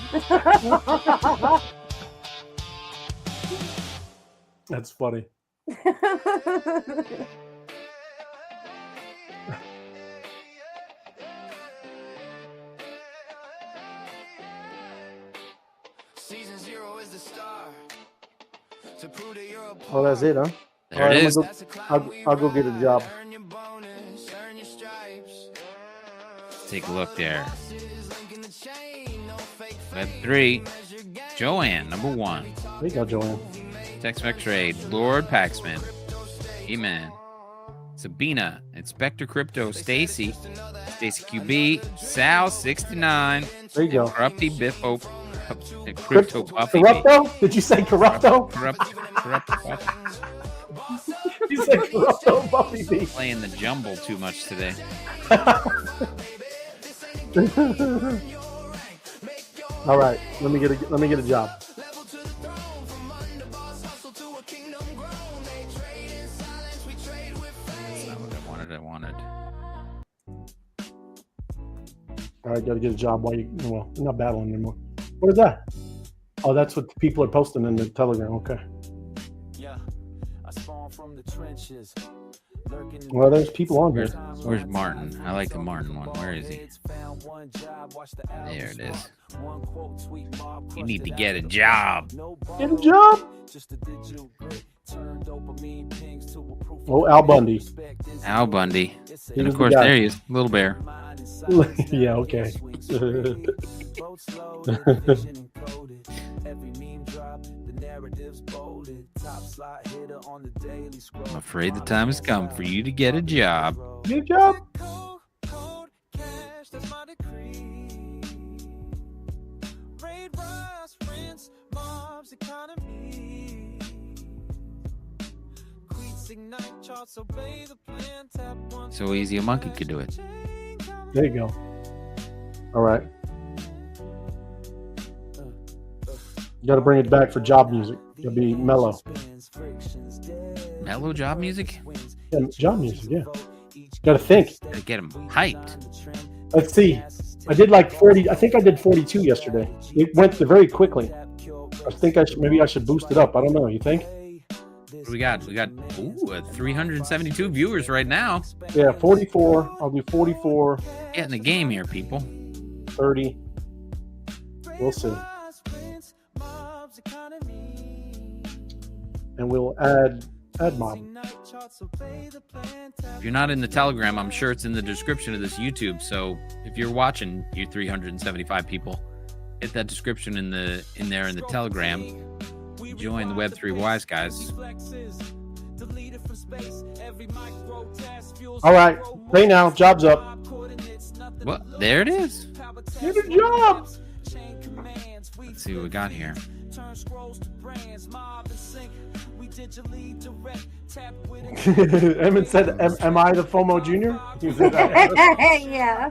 S1: That's funny.
S2: Season 0 is the star. To prove that you're a
S1: Oh, that's it, huh?
S3: There it is.
S1: I'll go get a job.
S2: earn your bonus, earn your stripes.
S3: Take a look there. Web 3. Joanne, number 1.
S1: There you go, Joanne.
S3: Text-Mex Trade. Lord Paxman. E-Man. Sabina. Inspector Crypto. Stacy. Stacy QB. Sal 69.
S1: There you go.
S3: Corrupty Biffo. Crypto Puffy.
S1: Corrupto? Did you say Corrupto?
S3: Corrupt.
S1: You said Corrupto Buffy B.
S3: Playing the jumble too much today.
S1: All right, let me get a job.
S3: That's not what I wanted.
S1: All right, gotta get a job while we're not battling anymore. What is that? Oh, that's what people are posting in the Telegram. Okay.
S2: Yeah, I spawn from the trenches.
S1: Well, there's people on here.
S3: Where's Martin? I like the Martin one. Where is he? There it is. You need to get a job.
S1: Get a job. Oh, Al Bundy.
S3: Al Bundy.
S1: He
S3: And
S1: was
S3: of course,
S1: the guy.
S3: there he is. Little bear.
S1: Yeah, okay.
S3: I'm afraid the time has come for you to get a job.
S1: Get a job.
S3: So easy a monkey could do it.
S1: There you go. All right. You got to bring it back for job music. It'll be mellow.
S3: Mellow job music?
S1: Yeah, job music, yeah. Got to think.
S3: Gotta get him hyped.
S1: Let's see. I did like 40. I think I did 42 yesterday. It went very quickly. I think maybe I should boost it up. I don't know. You think?
S3: What do we got? We got 372 viewers right now.
S1: Yeah, 44. I'll do 44.
S3: Getting the game here, people.
S1: 30. We'll see. And we'll add mob.
S3: If you're not in the Telegram, I'm sure it's in the description of this YouTube. So if you're watching, you 375 people, hit that description in there in the Telegram. Join the Web3 Wise Guys.
S1: All right, play now. Job's up.
S3: Well, there it is.
S1: Get a job.
S3: Let's see what we got here.
S1: Emmett said, am I the FOMO Junior?
S4: Yeah.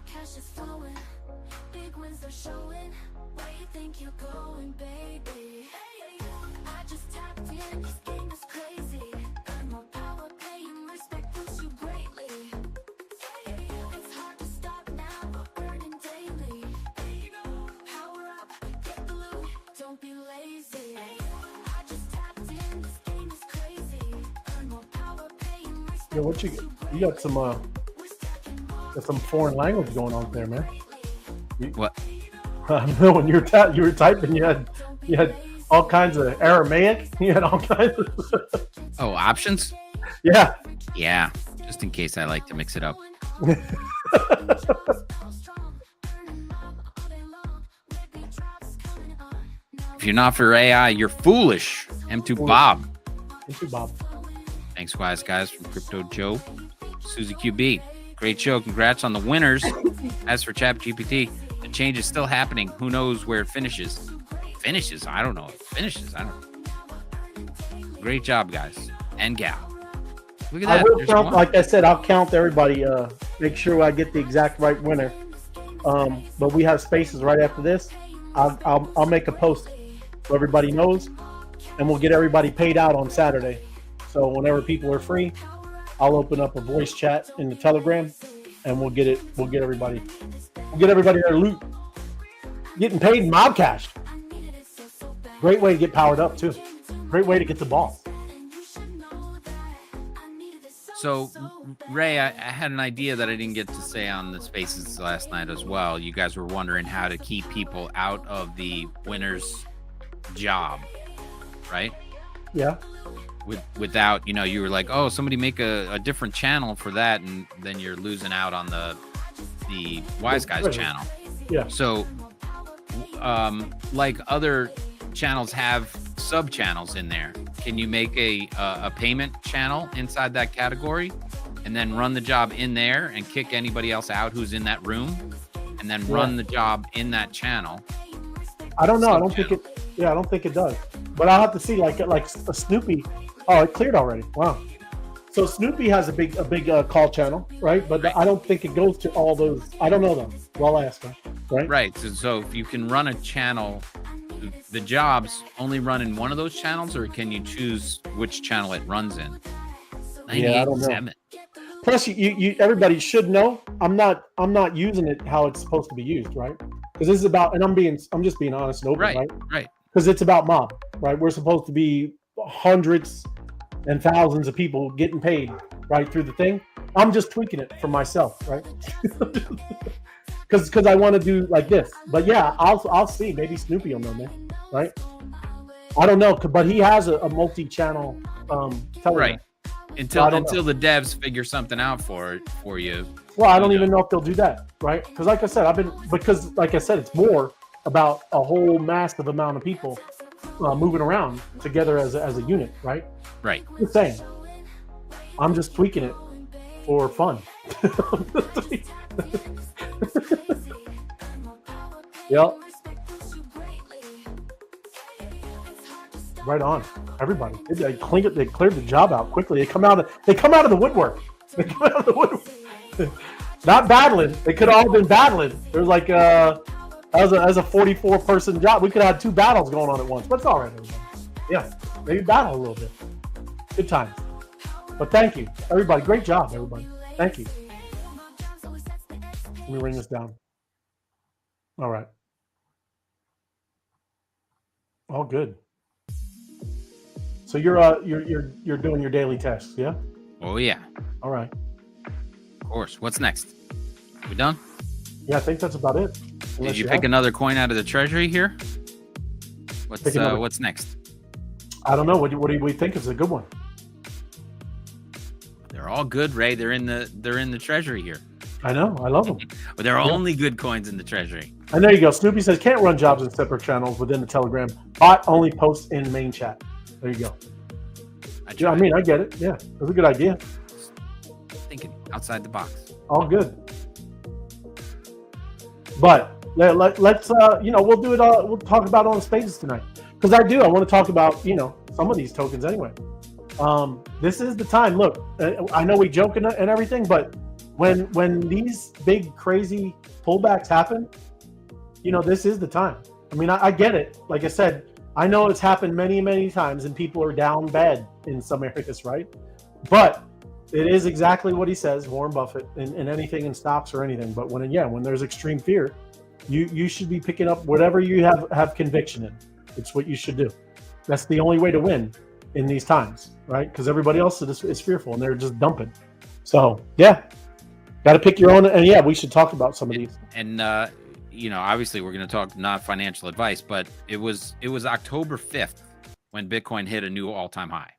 S7: Cash is flowing, big wins are showing. Where you think you're going, baby? I just tapped in, this game is crazy. Earn more power, pay and respect boosts you greatly. It's hard to stop now, but earning daily. Power up, get the loot, don't be late.
S1: Yeah, what you got some foreign language going on there, man.
S3: What?
S1: I know when you were typing, you had all kinds of Aramaic. You had all kinds of
S3: Oh, options?
S1: Yeah.
S3: Yeah, just in case I like to mix it up. If you're not for AI, you're foolish. M2 Bob.
S1: M2 Bob.
S3: Thanks, guys from Crypto Joe. Susie QB. Great show. Congrats on the winners. As for ChatGPT, the change is still happening. Who knows where it finishes? Finishes? I don't know. Finishes? I don't know. Great job, guys and gal. Look at that.
S1: I will count, like I said, I'll count everybody. Make sure I get the exact right winner. But we have spaces right after this. I'll make a post so everybody knows, and we'll get everybody paid out on Saturday. So whenever people are free, I'll open up a voice chat in the Telegram, and we'll get everybody their loot. Getting paid in mob cash. Great way to get powered up too. Great way to get the ball.
S3: So, Ray, I had an idea that I didn't get to say on the spaces last night as well. You guys were wondering how to keep people out of the winner's job, right?
S1: Yeah.
S3: Without, you were like, oh, somebody make a different channel for that, and then you're losing out on the Wise Guys channel.
S1: Yeah.
S3: So, like other channels have sub channels in there. Can you make a payment channel inside that category, and then run the job in there and kick anybody else out who's in that room, and then run the job in that channel?
S1: I don't know. I don't think it. Yeah, I don't think it does. But I'll have to see. Like a Snoopy. Oh, it cleared already. Wow. So Snoopy has a big call channel, right? But I don't think it goes to all those. I don't know them. Well, I'll ask them. Right.
S3: Right. So if you can run a channel, the jobs only run in one of those channels, or can you choose which channel it runs in?
S1: Yeah, I don't know. Plus, you everybody should know. I'm not using it how it's supposed to be used, right? Because this is about, and I'm just being honest and open, right?
S3: Right.
S1: Because it's about mob, right? We're supposed to be hundreds and thousands of people getting paid right through the thing. I'm just tweaking it for myself, right? Because I want to do like this. But yeah, I'll see. Maybe Snoopy will know, man. Right? I don't know, but he has a multi-channel Telegram.
S3: Right. Until the devs figure something out for you.
S1: Well, I don't even know if they'll do that, right? Because like I said, it's more about a whole massive amount of people moving around together as a unit, right?
S3: Right.
S1: Just saying. I'm just tweaking it for fun. Yep. Right on. Everybody. They cleared the job out quickly. They come out of the woodwork. They come out of the woodwork. Not battling. They could have all been battling. There was like as a 44-person job. We could have had 2 battles going on at once. But it's all right, everybody. Yeah. Maybe battle a little bit. Good times. But thank you, everybody. Great job, everybody. Thank you. Let me bring this down. All right. All good. So you're doing your daily tests, yeah?
S3: Oh yeah.
S1: All right.
S3: Of course. What's next? We done?
S1: Yeah, I think that's about it.
S3: Did you pick another coin out of the treasury here? What's next?
S1: I don't know. What do we think is a good one?
S3: They're all good, Ray. They're in the treasury here.
S1: I know. I love them.
S3: But there are only good coins in the treasury.
S1: And there you go. Snoopy says can't run jobs in separate channels within the Telegram. Bot only posts in main chat. There you go. I mean, I get it. Yeah, that's a good idea.
S3: Thinking outside the box.
S1: All good. But let's we'll do it. We'll talk about it on Spaces tonight because I want to talk about some of these tokens anyway. This is the time. Look, I know we joke and everything, but when these big crazy pullbacks happen, this is the time. I mean, I get it. Like I said, I know it's happened many, many times, and people are down bad in some areas, right? But it is exactly what he says, Warren Buffett, in anything in stocks or anything. But when there's extreme fear, you should be picking up whatever you have conviction in. It's what you should do. That's the only way to win. in these times, right? Because everybody else is fearful and they're just dumping. So yeah, got to pick your own. And yeah, we should talk about some of these.
S3: And obviously we're going to talk not financial advice, but it was October 5th when Bitcoin hit a new all-time high.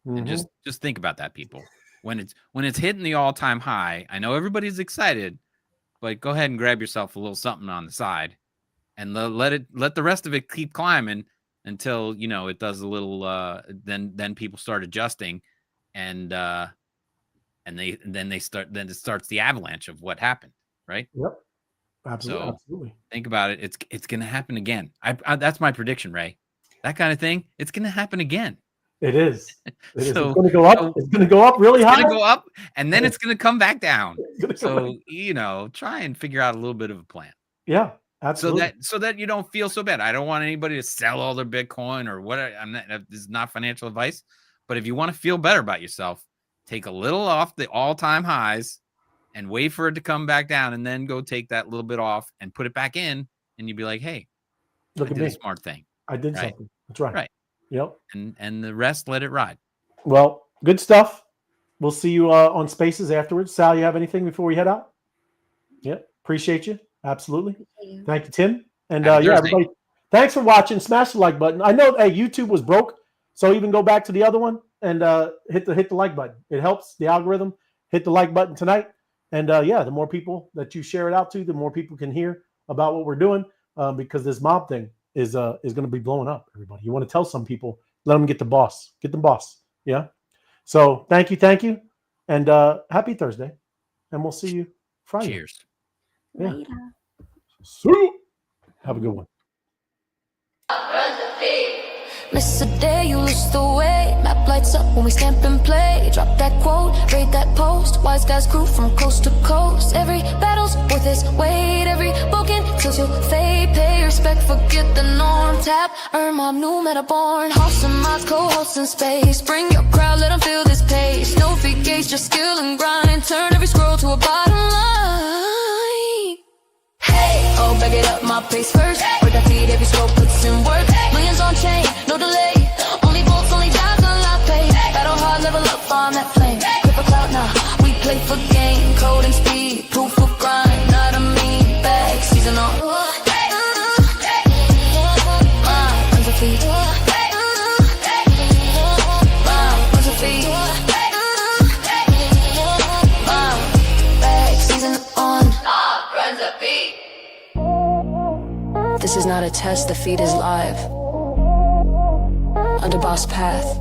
S3: Mm-hmm. And just think about that, people. When it's hitting the all-time high, I know everybody's excited, but go ahead and grab yourself a little something on the side and let the rest of it keep climbing until it does a little then people start adjusting and it starts the avalanche of what happened, right?
S1: Yep. Absolutely.
S3: So
S1: absolutely.
S3: Think about it. It's going to happen again. I that's my prediction, Ray. That kind of thing, it's going to happen again.
S1: It is. It's going to go up. It's going to go up really high.
S3: It's going to go up, and then it's going to come back down. So try and figure out a little bit of a plan.
S1: Yeah, absolutely.
S3: So that you don't feel so bad. I don't want anybody to sell all their Bitcoin or what. This is not financial advice, but if you want to feel better about yourself, take a little off the all-time highs and wait for it to come back down, and then go take that little bit off and put it back in, and you'd be like, hey,
S1: look at
S3: me.
S1: A
S3: smart thing.
S1: I did something. That's right.
S3: Right.
S1: Yep.
S3: And the rest, let it ride.
S1: Well, good stuff. We'll see you on Spaces afterwards. Sal, you have anything before we head out? Yep. Appreciate you. Absolutely. Thank you, Tim. And everybody, thanks for watching. Smash the like button. I know, YouTube was broke, so even go back to the other one and hit the like button. It helps the algorithm. Hit the like button tonight. And the more people that you share it out to, the more people can hear about what we're doing, because this mob thing is going to be blowing up. Everybody, you want to tell some people, let them get the boss. Yeah. So thank you, and happy Thursday, and we'll see you Friday.
S3: Cheers.
S1: Yeah. So, have a good one.
S7: Miss a day, you lose the way. Map lights up when we stamp and play. Drop that quote, rate that post. Wise guys crew from coast to coast. Every battle's worth its weight. Every broken kills you fade. Pay respect, forget the norm. Tap, earn my new meta born. House and mods, co-hosts in space. Bring your crowd, let them feel this pace. No fake gates, just skill and grind. Turn every scroll to a bottom line. Hey, oh, back it up, my pace first. Work that feed, every scroll puts in work. Millions on chain, no delay. Only bolts, only jobs, unlock pay. Battle hard, level up on that flame. Grip a cloud now, we play for game. Code and speed, proof of grind. Not a mean bag, season on. Runs a feed. Runs a feed. Bag, season on. Runs a feed. This is not a test, the feed is live. Under Boss Path.